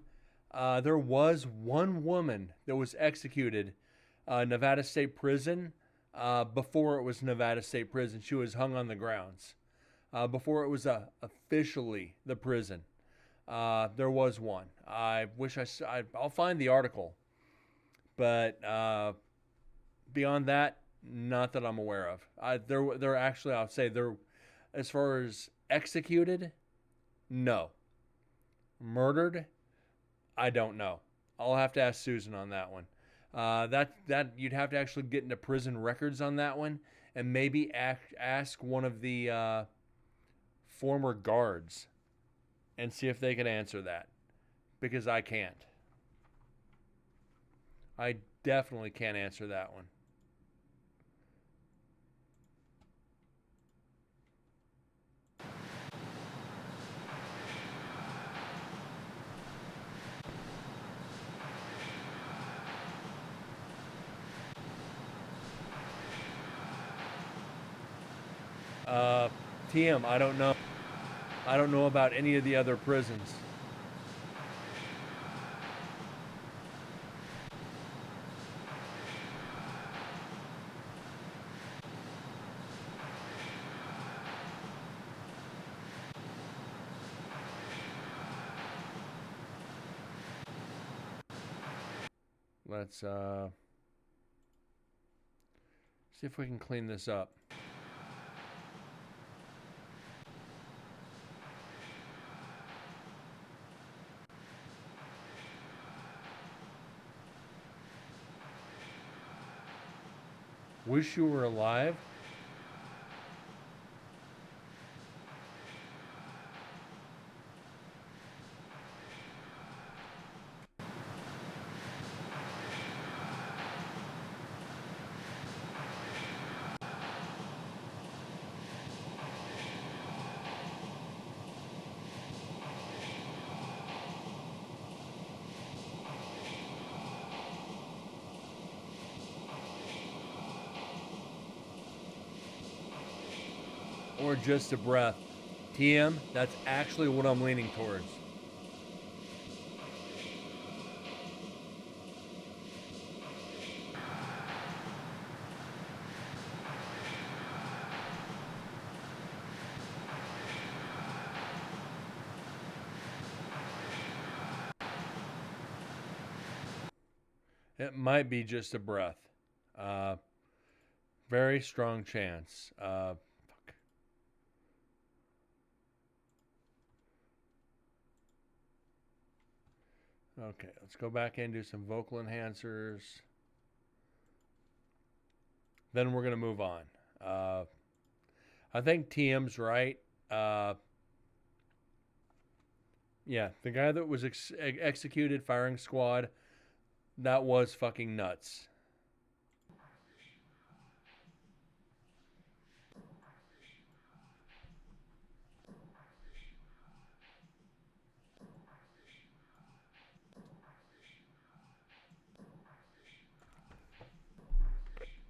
There was one woman that was executed, Nevada State Prison, before it was Nevada State Prison. She was hung on the grounds before it was officially the prison. There was one. I wish I'll find the article, but beyond that, not that I'm aware of. They're actually, I'll say they're, as far as executed, no. Murdered, I don't know. I'll have to ask Susan on that one. That you'd have to actually get into prison records on that one, and maybe ask one of the former guards, and see if they can answer that, because I can't. I definitely can't answer that one. TM, I don't know. I don't know about any of the other prisons. Let's see if we can clean this up. Wish you were alive. Or just a breath. TM, that's actually what I'm leaning towards. It might be just a breath. Very strong chance. Fuck. Okay, let's go back and do some vocal enhancers. Then we're going to move on. I think TM's right. Yeah, the guy that was executed, firing squad, that was fucking nuts.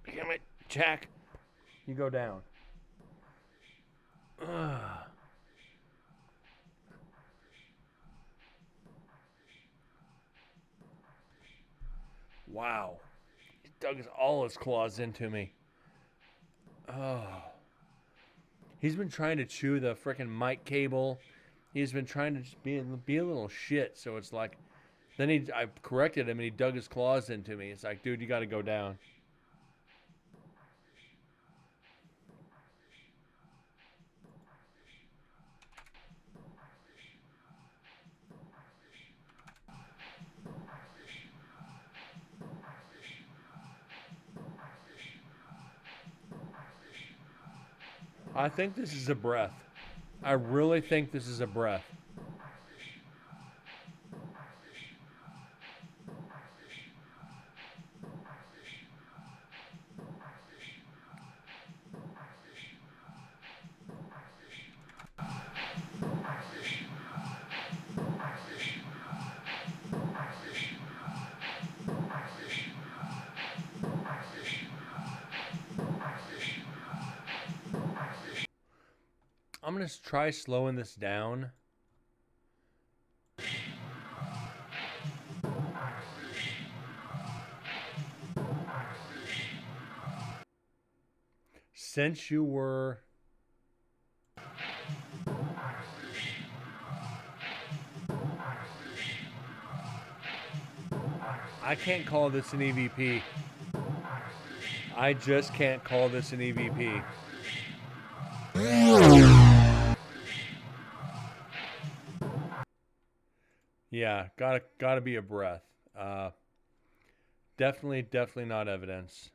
Damn it, Jack. You go down. Ugh. Wow. He dug all his claws into me. Oh. He's been trying to chew the frickin' mic cable. He's been trying to just be a little shit. So it's like, then I corrected him and he dug his claws into me. It's like, dude, you got to go down. I think this is a breath. I really think this is a breath. I'm going to try slowing this down. Since you were... I can't call this an EVP. I just can't call this an EVP. Yeah, gotta be a breath. Definitely not evidence.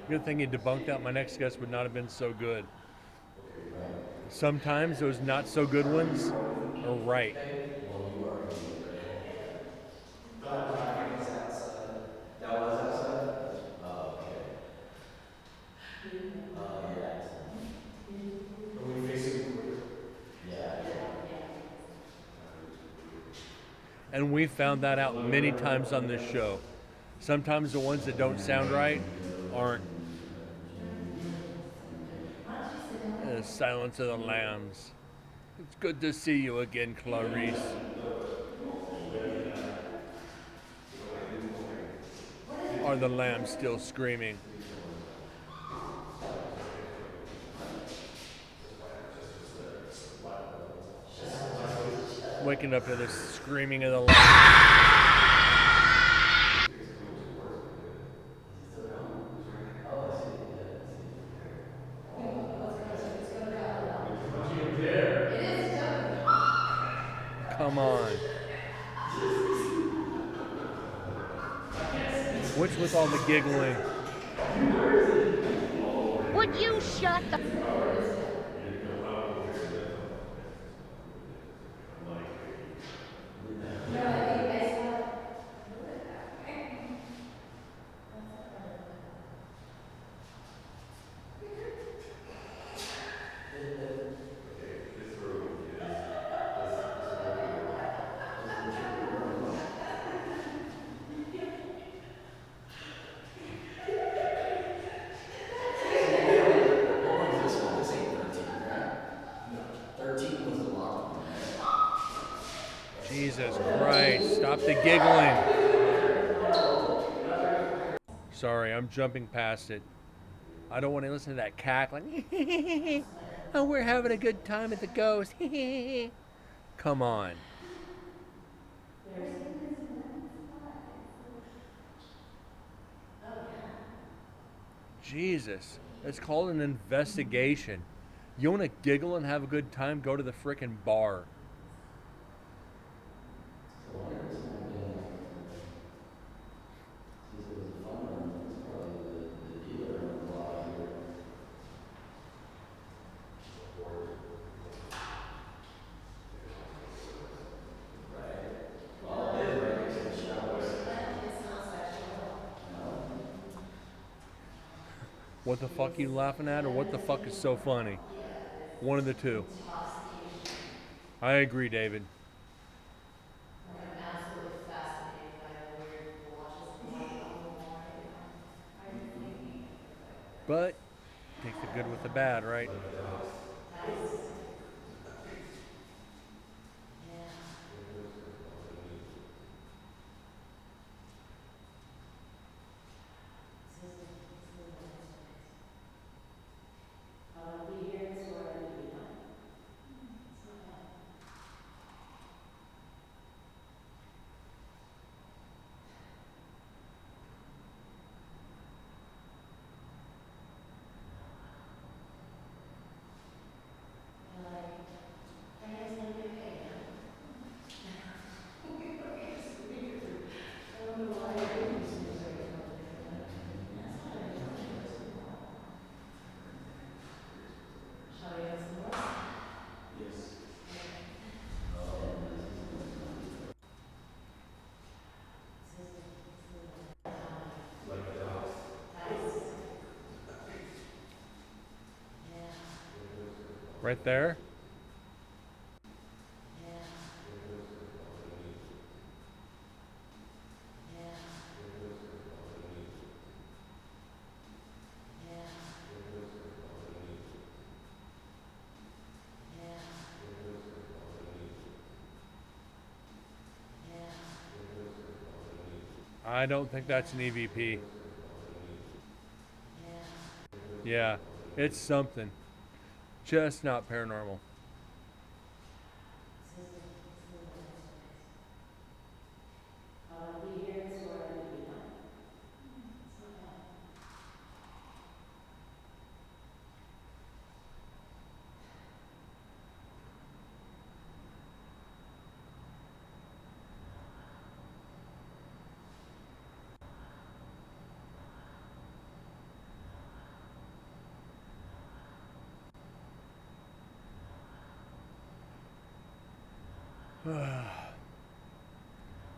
Good thing you debunked that. My next guess would not have been so good. Right. Sometimes those not so good ones are right. Well, you are indeed right. But mine was outside. That was outside? Oh, okay. Oh, yeah, it's Are we facing clear? yeah, yeah. And we found that out many times on this show. Sometimes the ones that don't sound right aren't. Silence of the Lambs. It's good to see you again, Clarice. Are the lambs still screaming? Waking up to the screaming of the lambs. Is it still going? Oh, I see. Yeah, I see. It is jumping. Come on. What's with all the giggling? Would you shut the No, I think I saw it. Move it that way. That's not really What one's this one? This ain't 13, right? No. 13 was the locked one, right? Jesus Christ, stop the giggling. Sorry, I'm jumping past it. I don't want to listen to that cackling. Oh, we're having a good time at the ghost. Come on. Jesus, it's called an investigation. You want to giggle and have a good time? Go to the frickin' bar. So I wonder if this might have been like, since it was a fun run, it's probably the dealer on the block here. Right. Well, it is right next to the shower. It's not sexual. No? What the fuck you laughing at, or what the fuck is so funny? One of the two. I agree, David. Like, I'm absolutely fascinated by the weird watches and light on the wall right now. I'm thinking. But take the good with the bad, right? Yeah. I'll be here, so I need to be done. It's not bad. Are you guys gonna get paid, huh? I don't know why I didn't use this right now. That's not a good one. Shall we get some more? Yes. Right there. I don't think that's an EVP. Yeah, it's something. Just not paranormal. I'll be here, so I need to be done. It's not bad.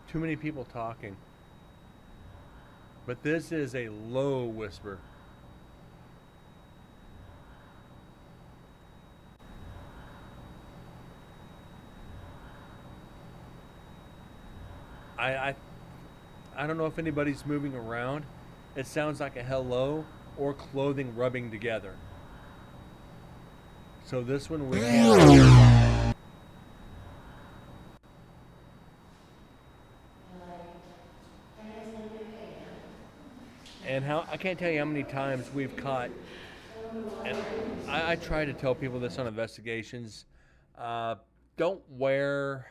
Too many people talking. But this is a low whisper. I I don't know if anybody's moving around. It sounds like a hello or clothing rubbing together. So this one we can't. And how I can't tell you how many times we've caught, and I try to tell people this on investigations. Uh, don't wear.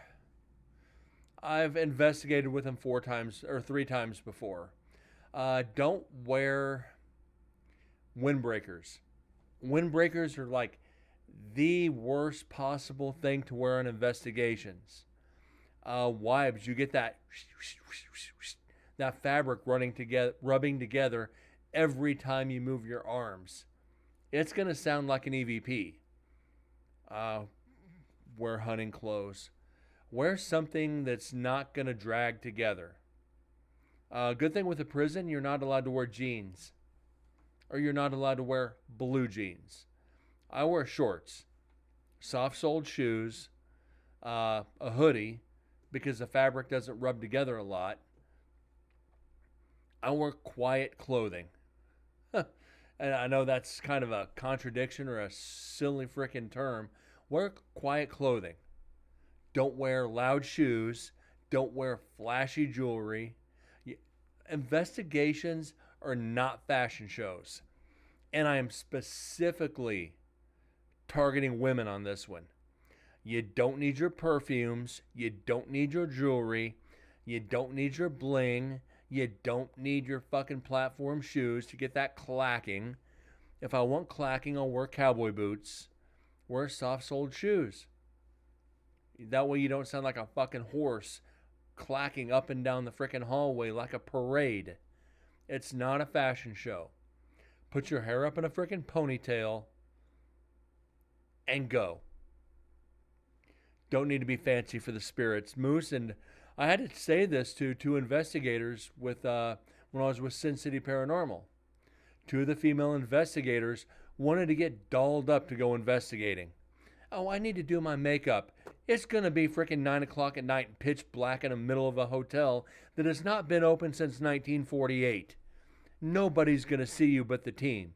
I've investigated with them 4 times or 3 times before. Don't wear windbreakers. Windbreakers are like the worst possible thing to wear on investigations. Wives, you get that fabric running together, rubbing together every time you move your arms. It's gonna sound like an EVP. Wear hunting clothes. Wear something that's not gonna drag together. Good thing with a prison, you're not allowed to wear jeans, or you're not allowed to wear blue jeans. I wear shorts, soft-soled shoes, a hoodie, because the fabric doesn't rub together a lot. I wear quiet clothing. And I know that's kind of a contradiction or a silly freaking term. Wear quiet clothing. Don't wear loud shoes. Don't wear flashy jewelry. Investigations are not fashion shows. And I am specifically targeting women on this one. You don't need your perfumes. You don't need your jewelry. You don't need your bling. You don't need your fucking platform shoes to get that clacking. If I want clacking, I'll wear cowboy boots. Wear soft-soled shoes. That way you don't sound like a fucking horse clacking up and down the freaking hallway like a parade. It's not a fashion show. Put your hair up in a freaking ponytail and go. Don't need to be fancy for the spirits. Moose, and I had to say this to 2 investigators with when I was with Sin City Paranormal. 2 of the female investigators wanted to get dolled up to go investigating. Oh, I need to do my makeup. It's going to be freaking 9 o'clock at night and pitch black in the middle of a hotel that has not been open since 1948. Nobody's going to see you but the team.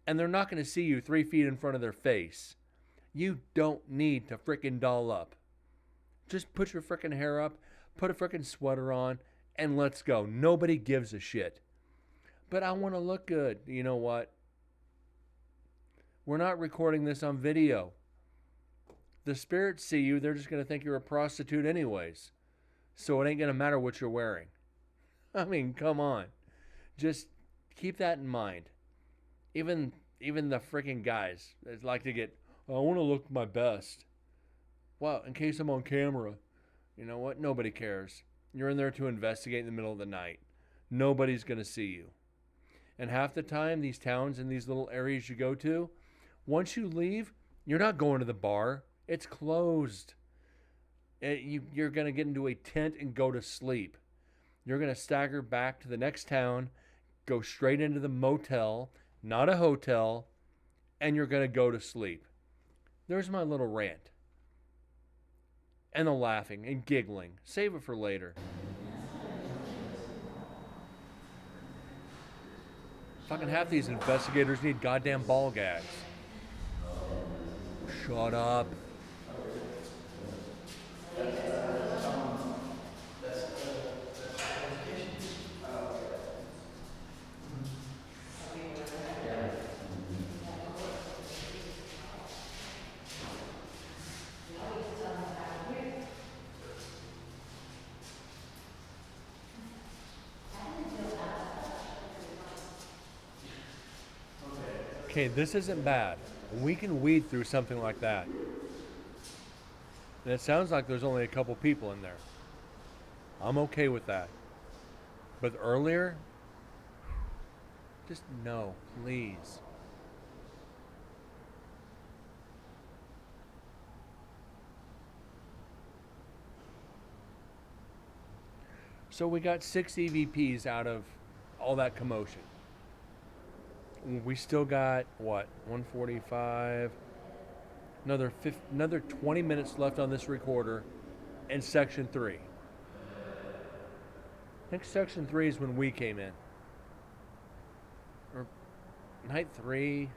And they're not going to see you 3 feet in front of their face. You don't need to freaking doll up. Just put your freaking hair up, put a freaking sweater on, and let's go. Nobody gives a shit. But I want to look good. You know what? We're not recording this on video. The spirits see you, they're just going to think you're a prostitute anyways. So it ain't going to matter what you're wearing. I mean, come on. Just keep that in mind. Even the freaking guys that like to get, I want to look my best. Well, in case I'm on camera, you know what? Nobody cares. You're in there to investigate in the middle of the night. Nobody's going to see you. And half the time, these towns and these little areas you go to, once you leave, you're not going to the bar. It's closed. You're going to get into a tent and go to sleep. You're going to stagger back to the next town, go straight into the motel, not a hotel, and you're going to go to sleep. There's my little rant. And the laughing and giggling. Save it for later. Fucking half these investigators need goddamn ball gags. Shut up. Okay, this isn't bad. We can weed through something like that. And it sounds like there's only a couple people in there. I'm okay with that. But earlier, just no, please. So we got 6 EVPs out of all that commotion. We still got what, 145, another 20 minutes left on this recorder, and section 3. I think section 3 is when we came in, or night 3.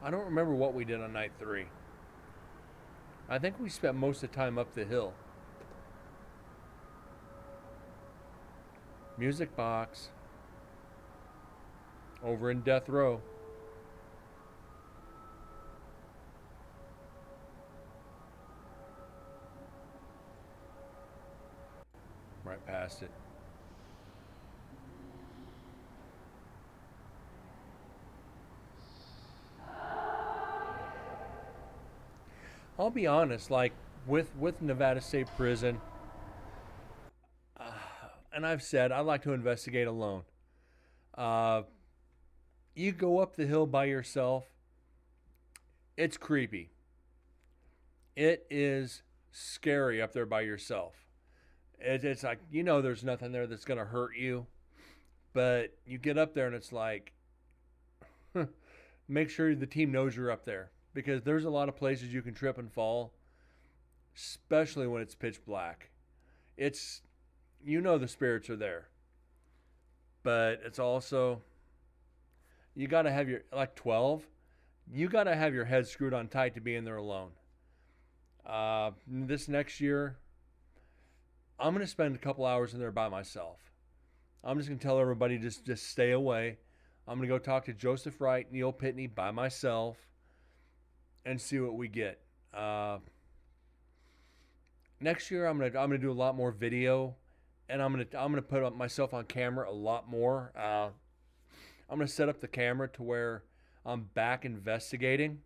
I don't remember what we did on night 3. I think we spent most of the time up the hill. Music box over in Death Row. Right past it. I'll be honest, like with Nevada State Prison, and I've said I like to investigate alone. You go up the hill by yourself, it's creepy. It is scary up there by yourself. It's like, you know, there's nothing there that's going to hurt you. But you get up there and it's like, make sure the team knows you're up there. Because there's a lot of places you can trip and fall, especially when it's pitch black. It's, you know, the spirits are there. But it's also, you got to have your, like 12, you got to have your head screwed on tight to be in there alone. This next year, I'm going to spend a couple hours in there by myself. I'm just going to tell everybody just stay away. I'm going to go talk to Joseph Wright, Neil Pitney by myself and see what we get. Next year I'm gonna do a lot more video, and I'm gonna put myself on camera a lot more. I'm gonna set up the camera to where I'm back investigating,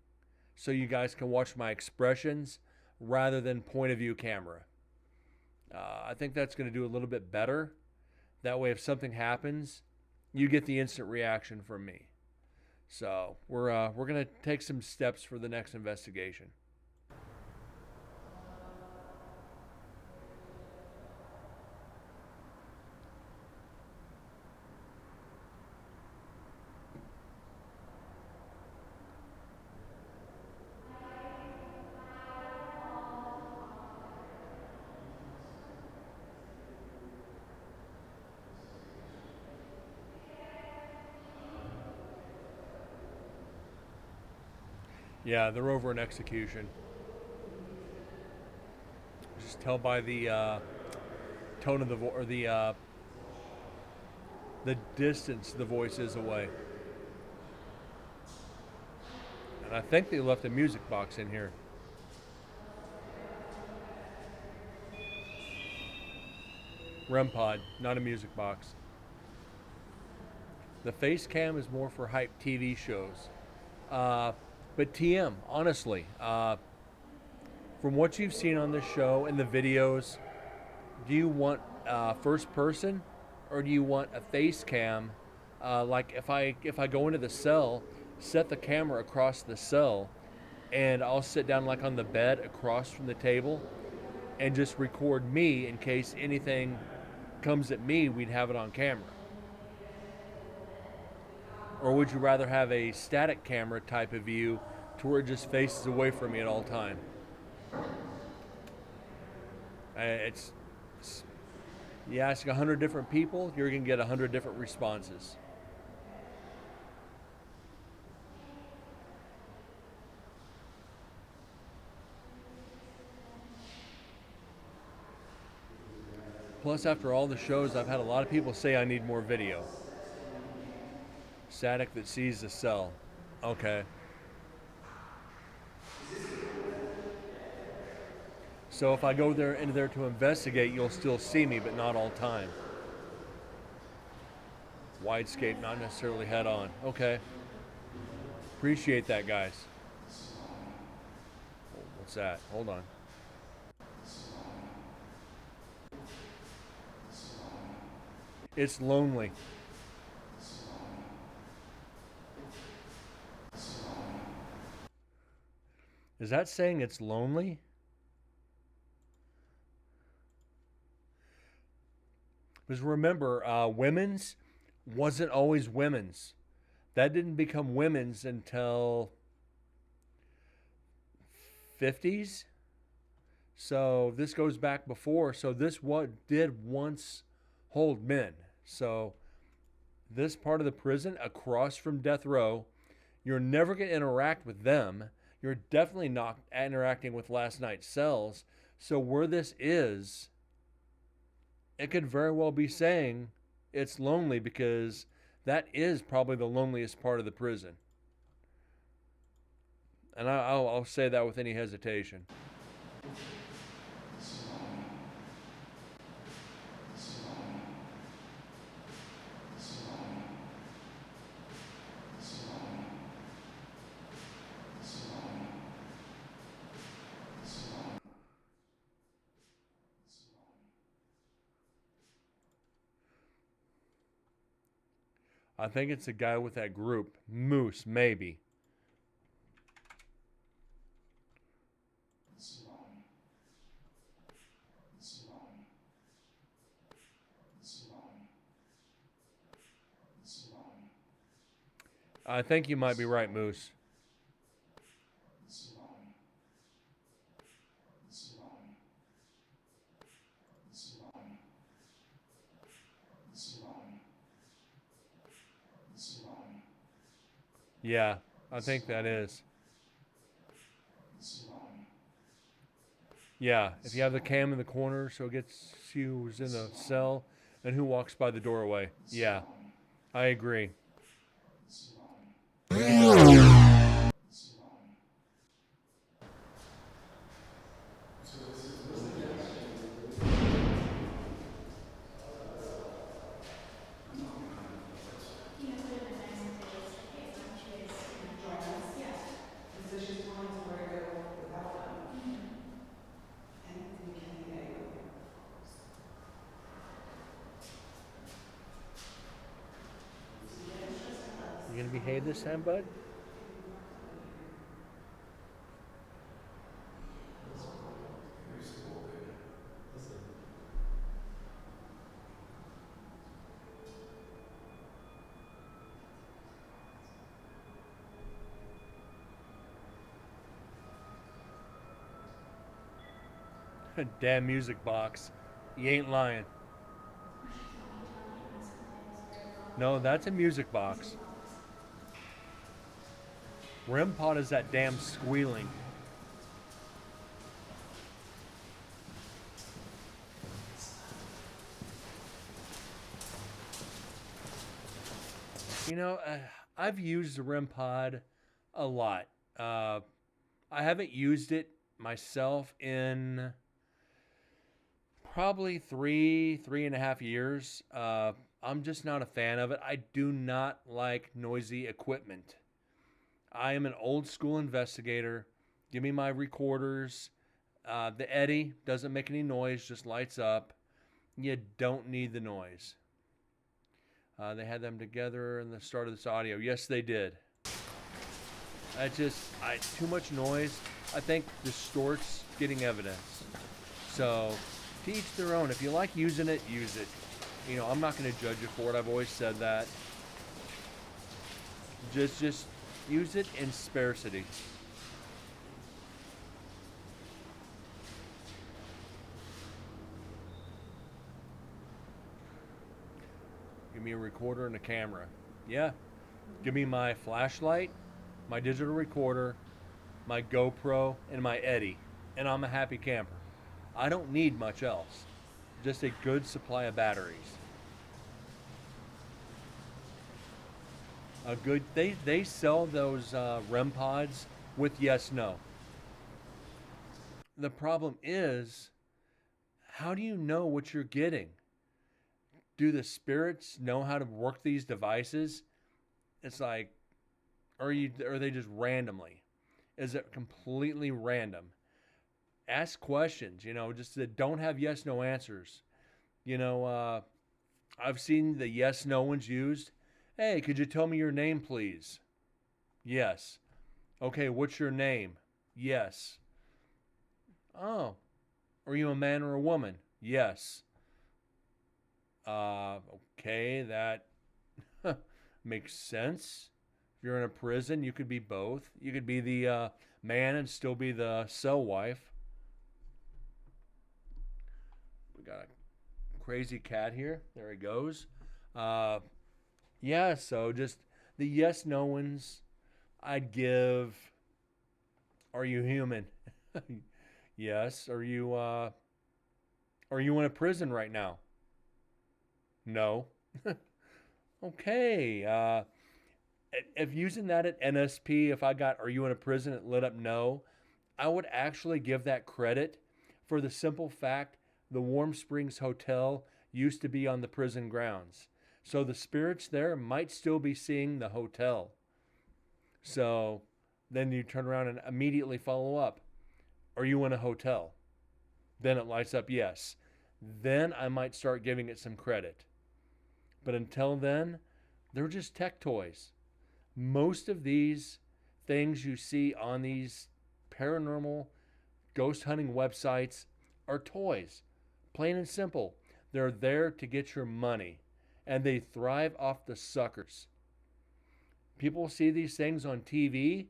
so you guys can watch my expressions rather than point of view camera. I think that's gonna do a little bit better. That way, if something happens, you get the instant reaction from me. So we're gonna take some steps for the next investigation. Yeah, they're over in execution. Just tell by the tone of the voice, or the distance the voice is away. And I think they left a music box in here. REM pod, not a music box. The face cam is more for hype TV shows. But TM, honestly, from what you've seen on this show and the videos, do you want first person, or do you want a face cam? Like if I go into the cell, set the camera across the cell, and I'll sit down like on the bed across from the table, and just record me in case anything comes at me. We'd have it on camera. Or would you rather have a static camera type of view to where it just faces away from me at all time? You ask 100 different people, you're going to get 100 different responses. Plus, after all the shows, I've had a lot of people say I need more video. Static that sees the cell. Okay. So if I go into there to investigate, you'll still see me, but not all time. Widescape, not necessarily head on. Okay. Appreciate that, guys. What's that? Hold on. It's lonely. Is that saying it's lonely? Because remember, women's wasn't always women's. That didn't become women's until 50s. So this goes back before. So this what did once hold men. So this part of the prison across from death row, you're never going to interact with them. You're definitely not interacting with last night's cells. So where this is, it could very well be saying it's lonely because that is probably the loneliest part of the prison. And I'll say that with any hesitation. I think it's the guy with that group. Moose, maybe. I think you might be right, Moose. Yeah, I think that is. Yeah, if you have the cam in the corner so it gets who's in the cell and who walks by the doorway. Yeah, I agree. You gonna behave this time, bud? Damn music box. You ain't lying. No, that's a music box. REM pod is that damn squealing. You know, I've used the REM pod a lot. I haven't used it myself in probably 3.5 years. I'm just not a fan of it. I do not like noisy equipment. I am an old school investigator. Give me my recorders. The Eddy doesn't make any noise, just lights up. You don't need the noise. They had them together in the start of this audio. Yes, they did. Too much noise, I think, distorts getting evidence. So, to each their own. If you like using it, use it. You know, I'm not going to judge you for it. I've always said that. Just use it in sparsity. Give me a recorder and a camera. Yeah. Give me my flashlight, my digital recorder, my GoPro, and my Eddy. And I'm a happy camper. I don't need much else. Just a good supply of batteries. They sell those REM pods with yes, no. The problem is, how do you know what you're getting? Do the spirits know how to work these devices? It's like, are they just randomly? Is it completely random? Ask questions, just that don't have yes, no answers. I've seen the yes, no ones used. Hey, could you tell me your name, please? Yes. Okay, what's your name? Yes. Oh, are you a man or a woman? Yes. Okay, that makes sense. If you're in a prison, you could be both. You could be the man and still be the cell wife. We got a crazy cat here. There he goes. Uh, yeah, so just the yes no ones I'd give. Are you human? Yes. Are you in a prison right now? No. Okay. If using that at NSP, if I got are you in a prison, it lit up no, I would actually give that credit for the simple fact the Warm Springs Hotel used to be on the prison grounds. So the spirits there might still be seeing the hotel. So then you turn around and immediately follow up. Are you in a hotel? Then it lights up yes. Then I might start giving it some credit. But until then, they're just tech toys. Most of these things you see on these paranormal ghost hunting websites are toys. Plain and simple. They're there to get your money, and they thrive off the suckers. People see these things on TV,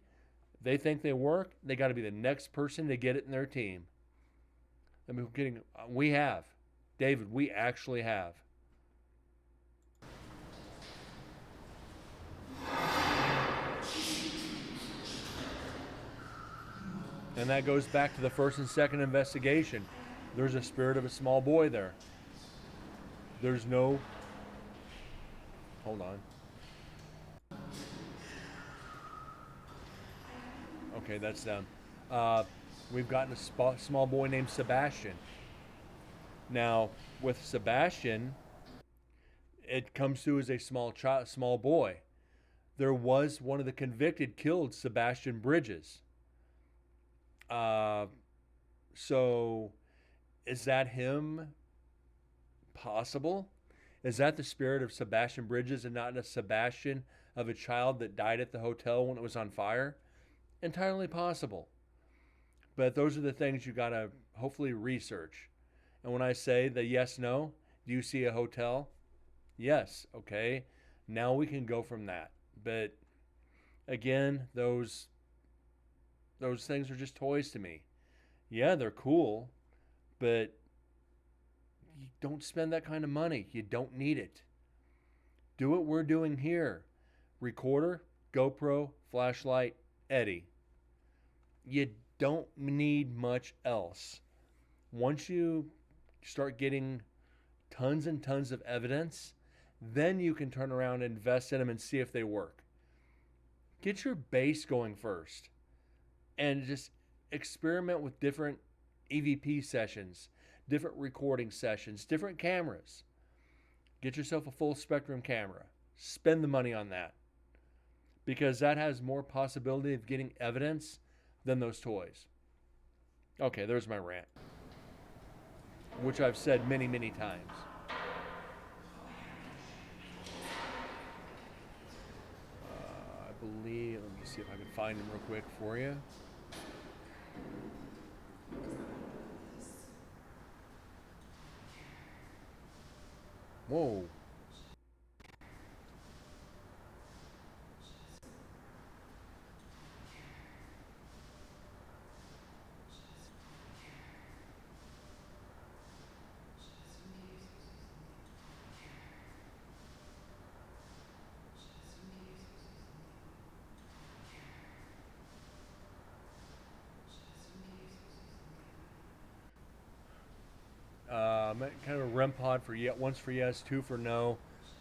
they think they work, they got to be the next person to get it in their team. I mean, kidding. We have. David, we actually have. And that goes back to the first and second investigation. There's a spirit of a small boy there. There's no. Hold on. Okay, that's them. We've gotten a small boy named Sebastian. Now, with Sebastian, it comes through as a small boy. There was one of the convicted killed Sebastian Bridges. Uh, so, is that him? Possible. Is that the spirit of Sebastian Bridges and not a Sebastian of a child that died at the hotel when it was on fire? Entirely possible. But those are the things you gotta hopefully research. And when I say the yes no, do you see a hotel? Yes. Okay. Now we can go from that. But again, those things are just toys to me. Yeah, they're cool, but you don't spend that kind of money. You don't need it. Do what we're doing here. Recorder, GoPro, flashlight, Eddie. You don't need much else. Once you start getting tons and tons of evidence, then you can turn around and invest in them and see if they work. Get your base going first and just experiment with different EVP sessions, different recording sessions, different cameras. Get yourself a full spectrum camera. Spend the money on that because that has more possibility of getting evidence than those toys. Okay, there's my rant, which I've said many, many times. I believe, let me see if I can find them real quick for you. Whoa. Kind of a REM pod for once for yes, two for no.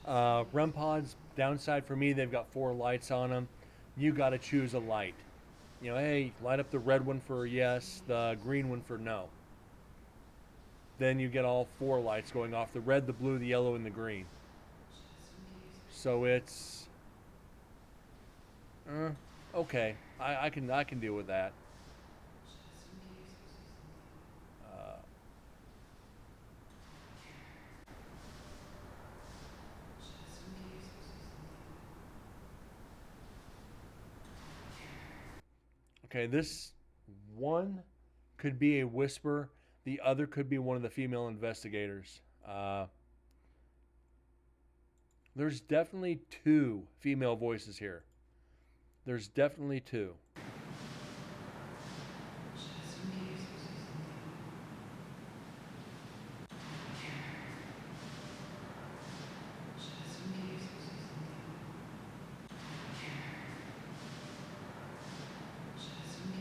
REM pods downside for me, they've got 4 lights on them. You got to choose a light. You know, hey, light up the red one for yes, the green one for no. Then you get all 4 lights going off: the red, the blue, the yellow, and the green. So it's okay. I can deal with that. Okay, this one could be a whisper. The other could be one of the female investigators. There's definitely two female voices here. There's definitely two.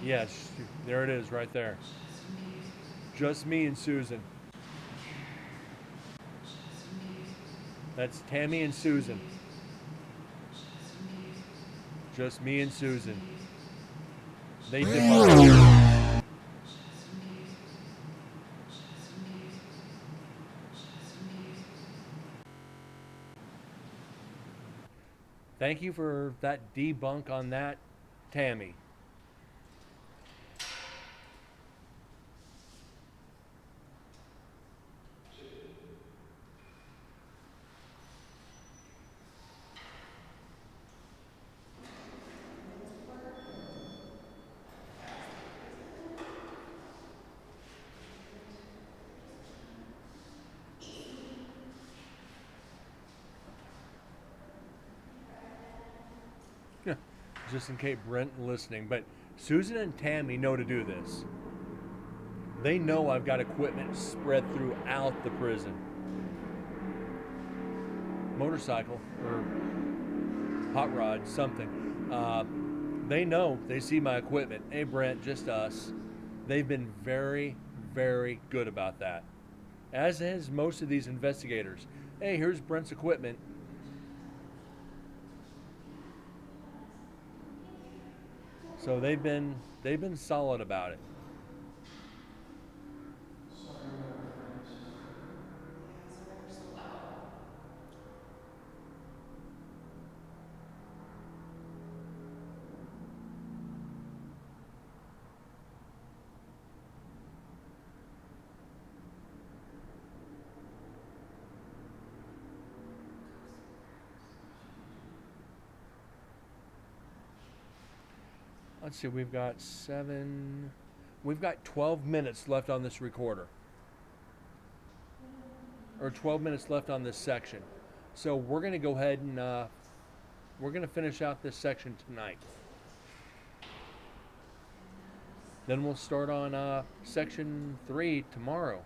Yes, there it is right there. Just me and Susan. That's Tammy and Susan. Just me and Susan. They divide. Thank you for that debunk on that, Tammy. Just in case Brent listening, but Susan and Tammy know to do this. They know I've got equipment spread throughout the prison. Motorcycle or hot rod, something. They know, they see my equipment. Hey Brent, just us. They've been very, very good about that. As has most of these investigators. Hey, here's Brent's equipment. So they've been solid about it. Let's see, we've got 12 minutes left on this recorder. Or 12 minutes left on this section. So we're going to go ahead and we're going to finish out this section tonight. Then we'll start on section 3 tomorrow.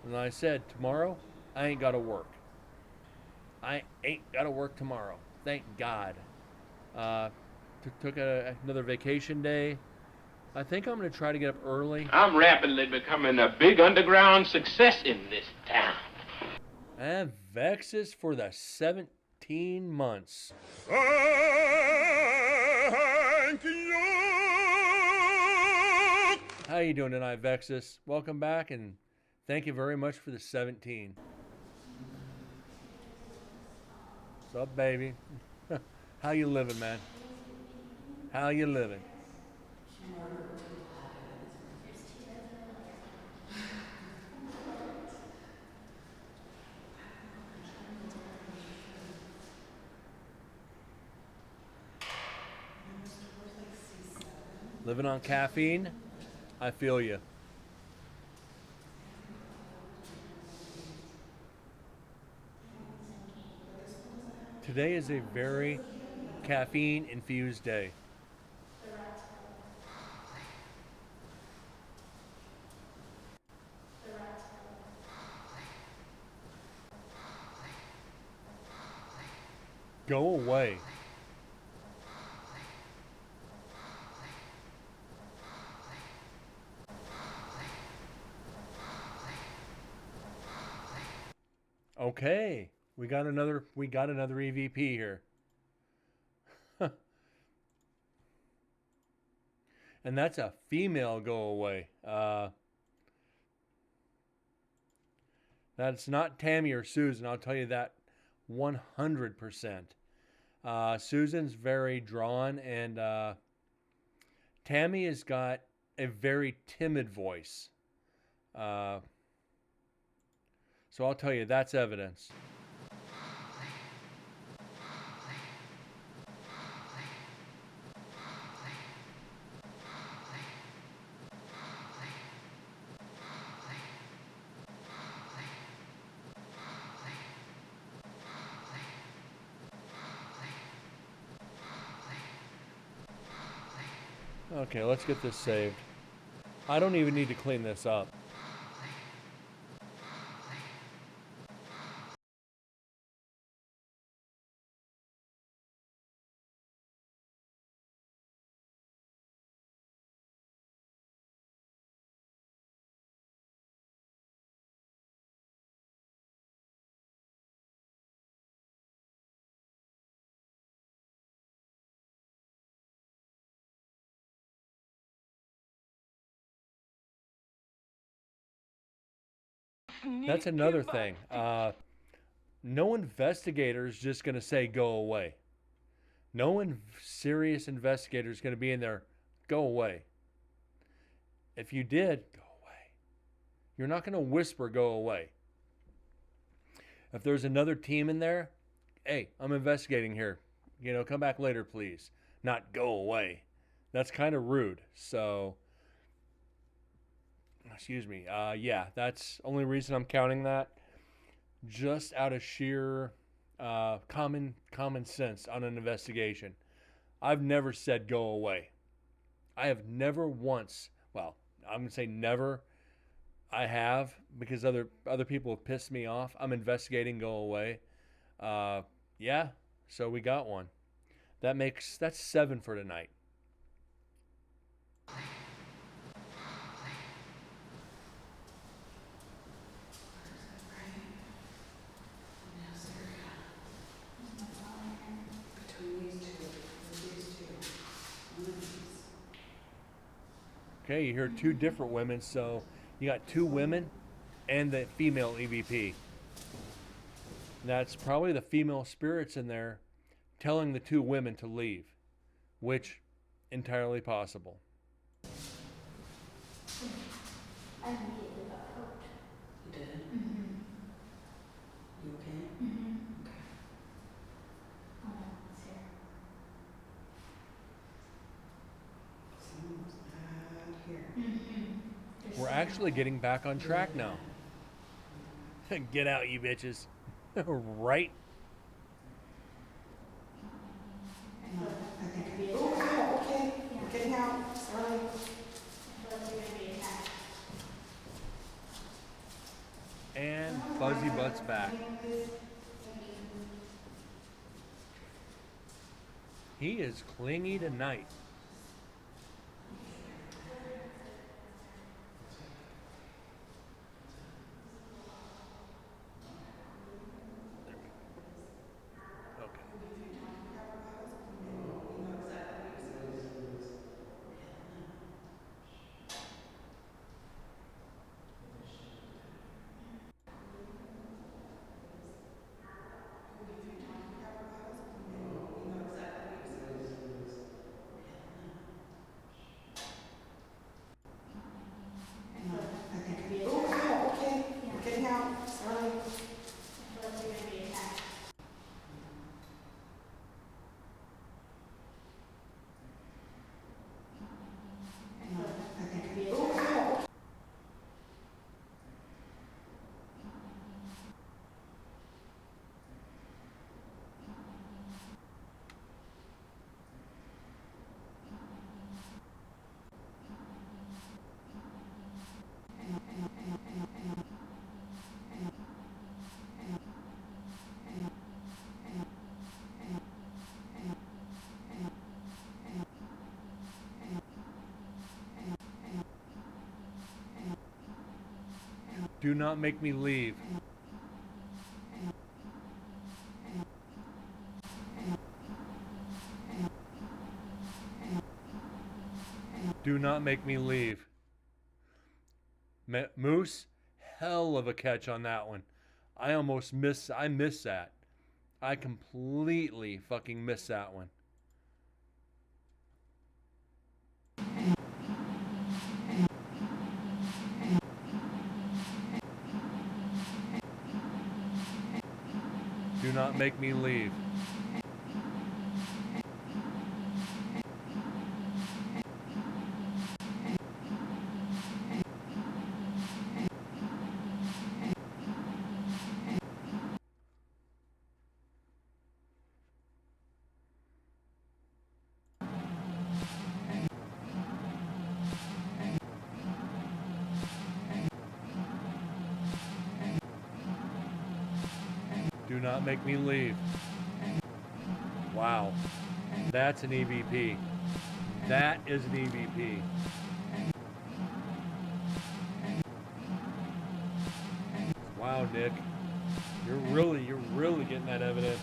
And like I said, tomorrow, I ain't got to work. I ain't got to work tomorrow. Thank God. Took another vacation day. I think I'm going to try to get up early. I'm rapidly becoming a big underground success in this town. And Vexus for the 17 months. Thank you. How you doing tonight, Vexus? Welcome back, and thank you very much for the 17. What's up, baby? How you living, man? How you living? Living on caffeine? I feel you. Today is a very caffeine-infused day. Go away. Okay, we got another EVP here. And that's a female go away. That's not Tammy or Susan, I'll tell you that 100%. Susan's very drawn, and Tammy has got a very timid voice. So I'll tell you, that's evidence. Okay, let's get this saved. I don't even need to clean this up. That's another thing. No investigator is just going to say go away. No serious investigator is going to be in there, go away. If you did, go away. You're not going to whisper, go away. If there's another team in there, hey, I'm investigating here. Come back later, please. Not go away. That's kind of rude. So, excuse me. Yeah, that's only reason I'm counting that. Just out of sheer common sense on an investigation. I've never said go away. I have never once. Well, I'm gonna say never. I have because other people have pissed me off. I'm investigating. Go away. Yeah. So we got one. That's 7 for tonight. Okay, you hear 2 different women, so you got 2 women and the female EVP. That's probably the female spirits in there telling the 2 women to leave, which entirely possible. I immediately got hurt. You did? Mm-hmm. You okay? Mm-hmm. Okay. Oh, no, it's here. Someone's bad here. Mm-hmm. We're actually getting back on track now. Get out, you bitches. Right? Hang on, I think. Oh, okay. We're getting out. Sorry. And Fuzzy Butt's back. He is clingy tonight. Okay. Hang on, I think. Oh, okay. We're getting out. Sorry. Hang on, I think. Oh, Do not make me leave. Do not make me leave. Moose, hell of a catch on that one. I missed that. I completely fucking missed that one. Do not make me leave. Do not make me leave. Wow. That's an EVP. That is an EVP. Wow, Nick. You're really getting that evidence.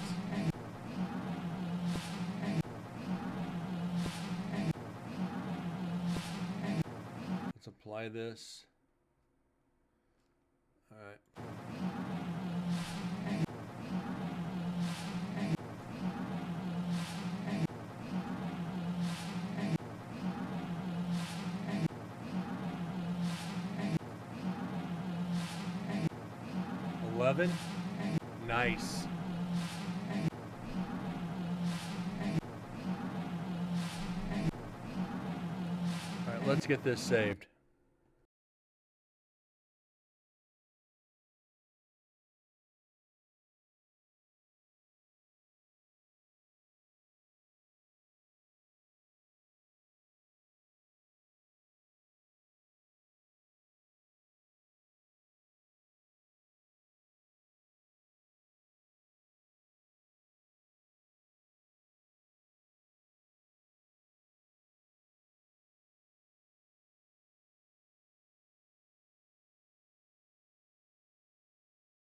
Let's apply this. All right. $11. Nice. All right, let's get this saved.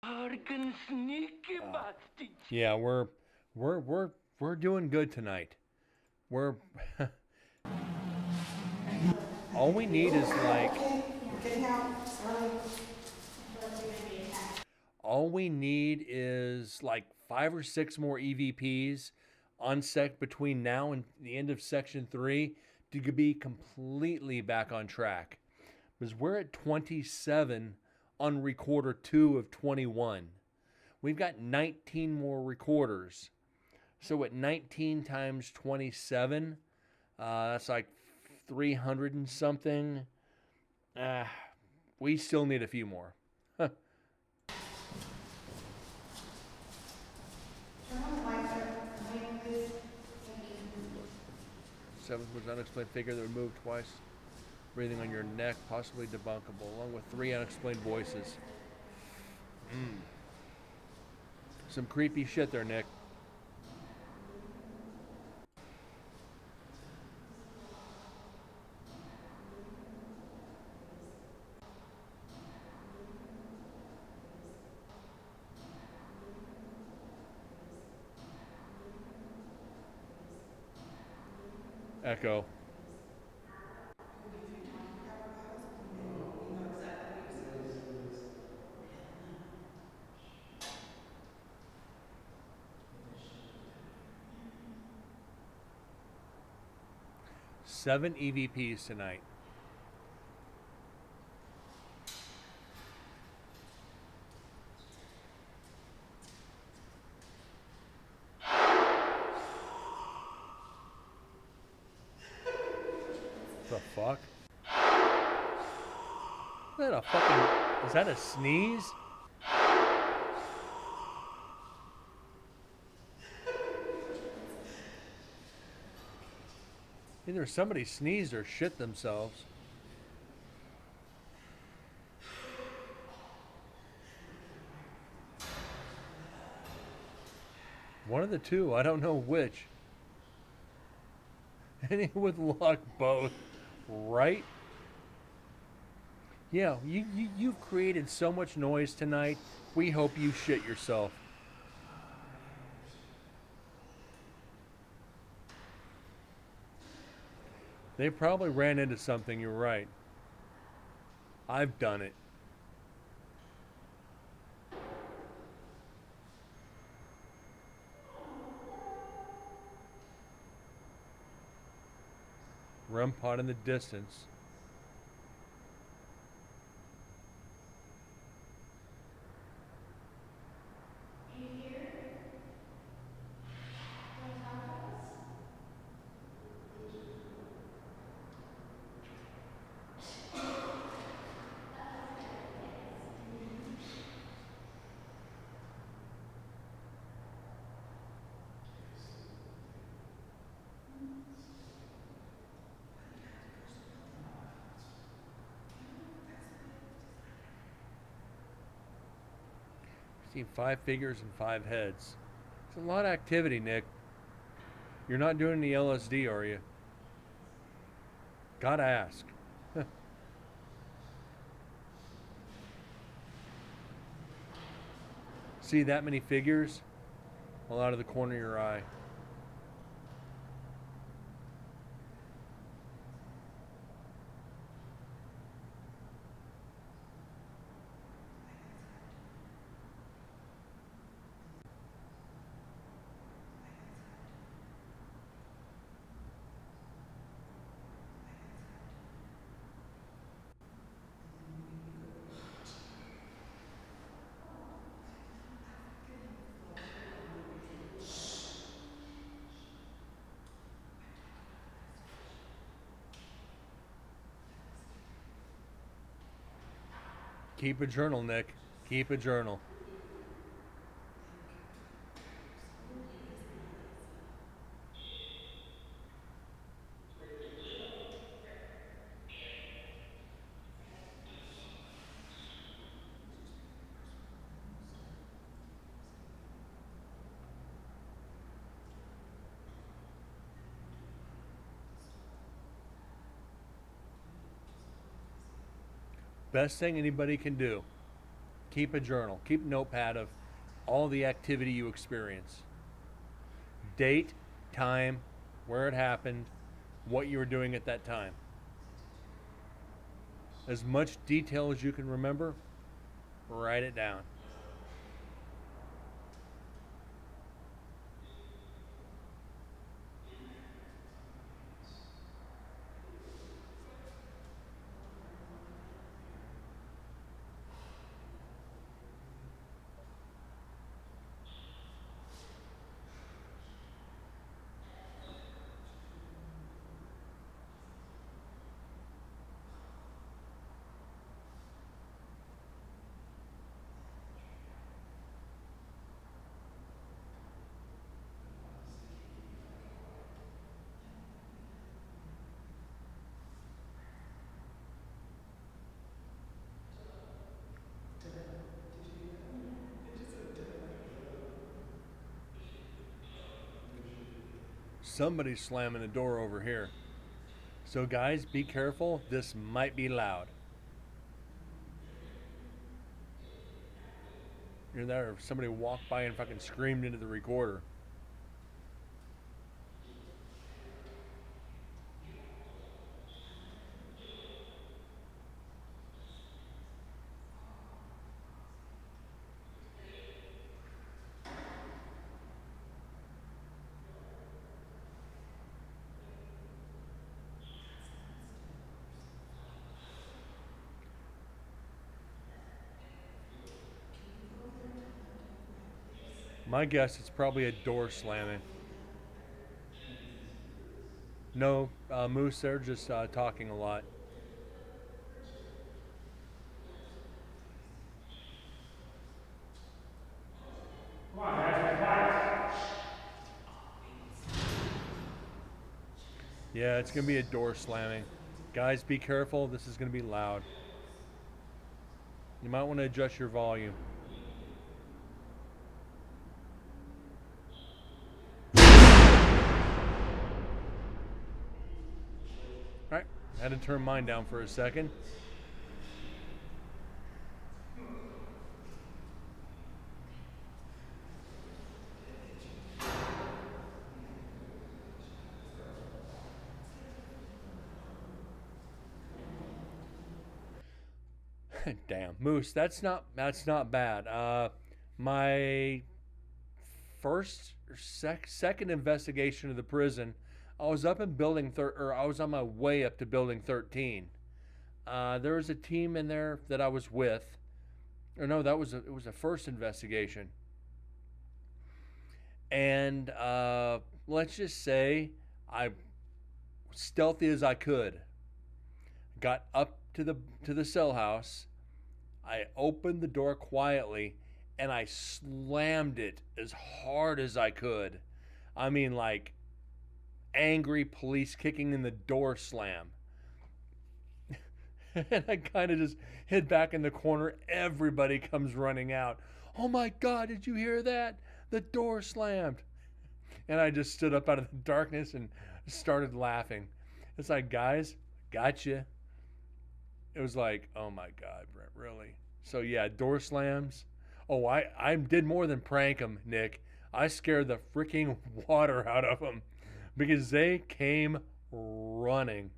Harken sneaky bastard. Yeah, we're doing good tonight. We're all we need is like Okay, getting out, sorry. all we need is like 5 or 6 more EVPs on sec between now and the end of section 3 to be completely back on track. Because we're at 27 on recorder 2 of 21. We've got 19 more recorders. So at 19 times 27, that's like 300 and something. We still need a few more. Turn on the lights, please. Thank you. 7th was unexplained figure that would move twice. Breathing on your neck, possibly debunkable, along with 3 unexplained voices. Some creepy shit there, Nick. Echo. Seven EVPs tonight. The fuck? Is that a fucking... Is that a sneeze? Either somebody sneezed or shit themselves. One of the two, I don't know which. Any with luck, both. Right? Yeah, you've created so much noise tonight. We hope you shit yourself. They probably ran into something, you're right. I've done it. REM pod in the distance. See 5 figures and 5 heads. It's a lot of activity, Nick. You're not doing the LSD, are you? Gotta ask. See that many figures? All out of the corner of your eye. Keep a journal, Nick. Keep a journal. Best thing anybody can do. Keep a journal. Keep a notepad of all the activity you experience. Date, time, where it happened, what you were doing at that time. As much detail as you can remember, write it down. Somebody's slamming the door over here. So guys, be careful. This might be loud. You're there. Somebody walked by and fucking screamed into the recorder. My guess it's probably a door slamming. No, Moose, they're just talking a lot. Come on, guys, be quiet. Yeah, it's going to be a door slamming. Guys, be careful. This is going to be loud. You might want to adjust your volume. Alright, had to turn mine down for a second. Damn, Moose, that's not bad. My first or second investigation of the prison, I was up in I was on my way up to building 13. There was a team in there that I was with. Or no, it was a first investigation. And let's just say I stealthy as I could got up to the cell house. I opened the door quietly and I slammed it as hard as I could. I mean, like angry police kicking in the door slam. And I kind of just hid back in the corner. Everybody comes running out. "Oh my God, did you hear that? The door slammed." And I just stood up out of the darkness and started laughing. It's like, guys, gotcha. It was like, oh my God, Brent, really? So yeah, door slams. Oh, I did more than prank them, Nick. I scared the freaking water out of them because they came running.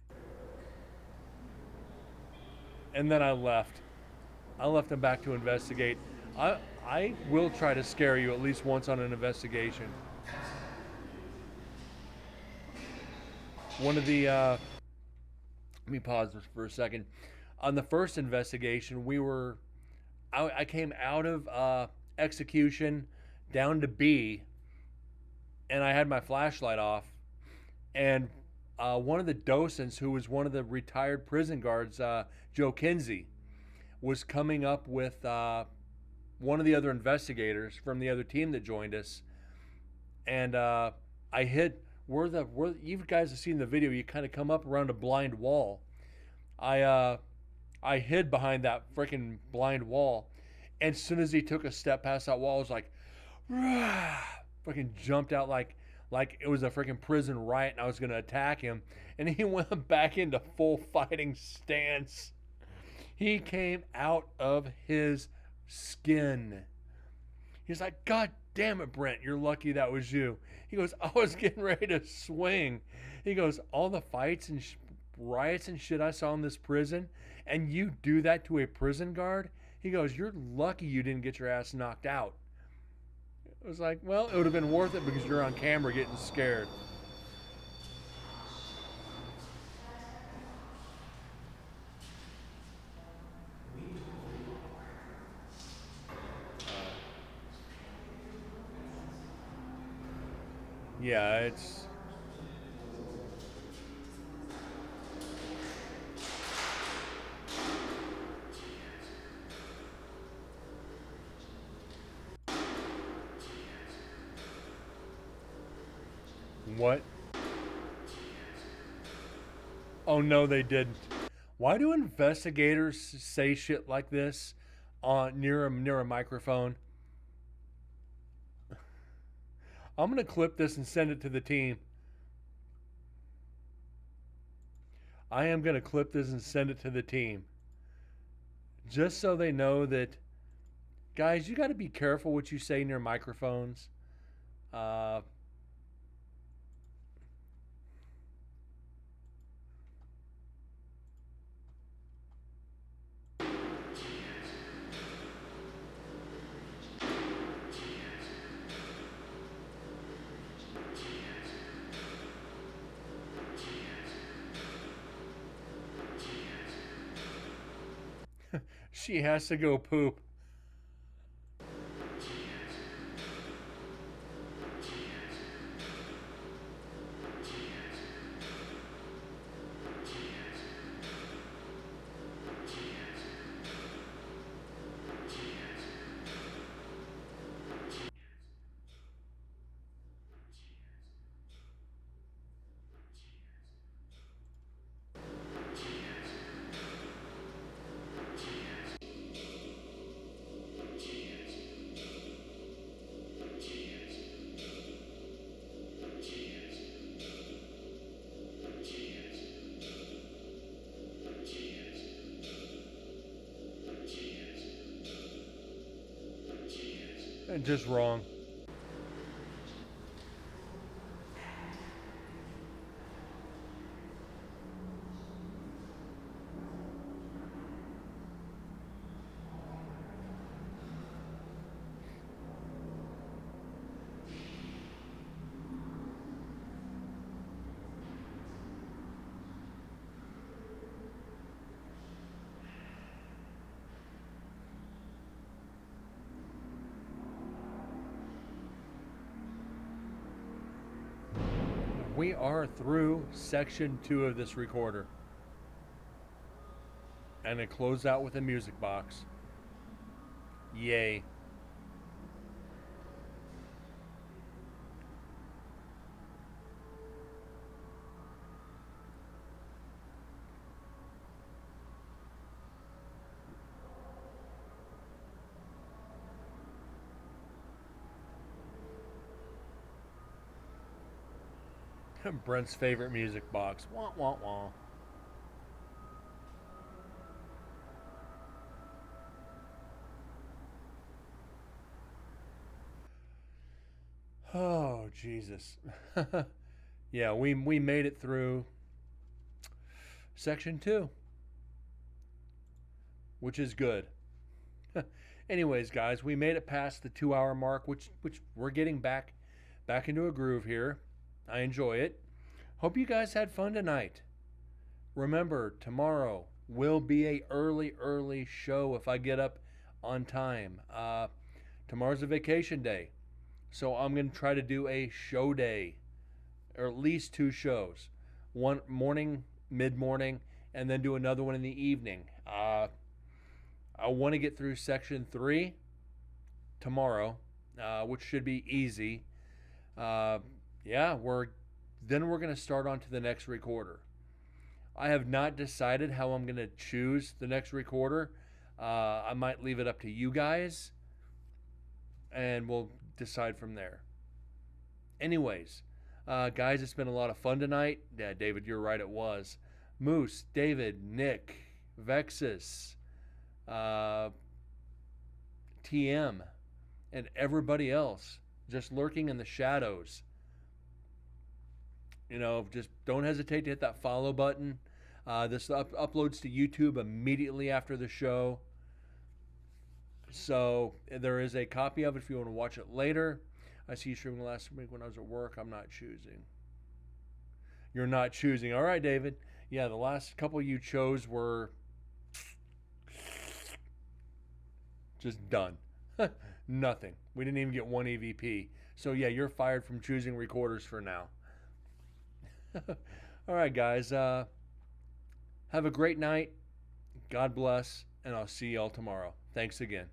And then I left. I left them back to investigate. I will try to scare you at least once on an investigation. One of the let me pause this for a second. On the first investigation, I came out of execution down to B, and I had my flashlight off, and one of the docents, who was one of the retired prison guards, Joe Kinsey, was coming up with one of the other investigators from the other team that joined us, and I hid where you guys have seen the video. You kind of come up around a blind wall. I hid behind that freaking blind wall, and as soon as he took a step past that wall, I was like, rah, freaking jumped out like it was a freaking prison riot, and I was gonna attack him, and he went back into full fighting stance. He came out of his skin. He's like, God damn it, Brent, you're lucky that was you. He goes, I was getting ready to swing. He goes, all the fights and riots and shit I saw in this prison, and you do that to a prison guard? He goes, you're lucky you didn't get your ass knocked out. It was like, well, it would have been worth it because you're on camera getting scared. Yeah, it's... What? Oh, no, they didn't. Why do investigators say shit like this near a microphone? I'm going to clip this and send it to the team. I am going to clip this and send it to the team. Just so they know that, guys, you got to be careful what you say near microphones. She has to go poop. And just wrong. We are through section 2 of this recorder. And it closed out with a music box. Yay. Brent's favorite music box. Wah, wah, wah. Oh, Jesus. Yeah, we made it through section 2, which is good. Anyways, guys, we made it past the 2 hour mark, which we're getting back into a groove here. I enjoy it. Hope you guys had fun tonight. Remember, tomorrow will be a early show if I get up on time. Tomorrow's a vacation day, so I'm gonna try to do a show day, or at least 2 shows, one morning, mid morning, and then do another one in the evening. I want to get through section 3 tomorrow, which should be easy. Yeah, we're gonna start on to the next recorder. I have not decided how I'm gonna choose the next recorder. I might leave it up to you guys, and we'll decide from there. Anyways, guys, it's been a lot of fun tonight. Yeah, David, you're right, it was. Moose, David, Nick, Vexus, TM, and everybody else just lurking in the shadows. Just don't hesitate to hit that follow button. This uploads to YouTube immediately after the show. So there is a copy of it if you want to watch it later. I see you streaming last week when I was at work. I'm not choosing. You're not choosing. All right, David. Yeah, the last couple you chose were just done. Nothing. We didn't even get one EVP. So yeah, you're fired from choosing recorders for now. All right, guys. Have a great night. God bless, and I'll see y'all tomorrow. Thanks again.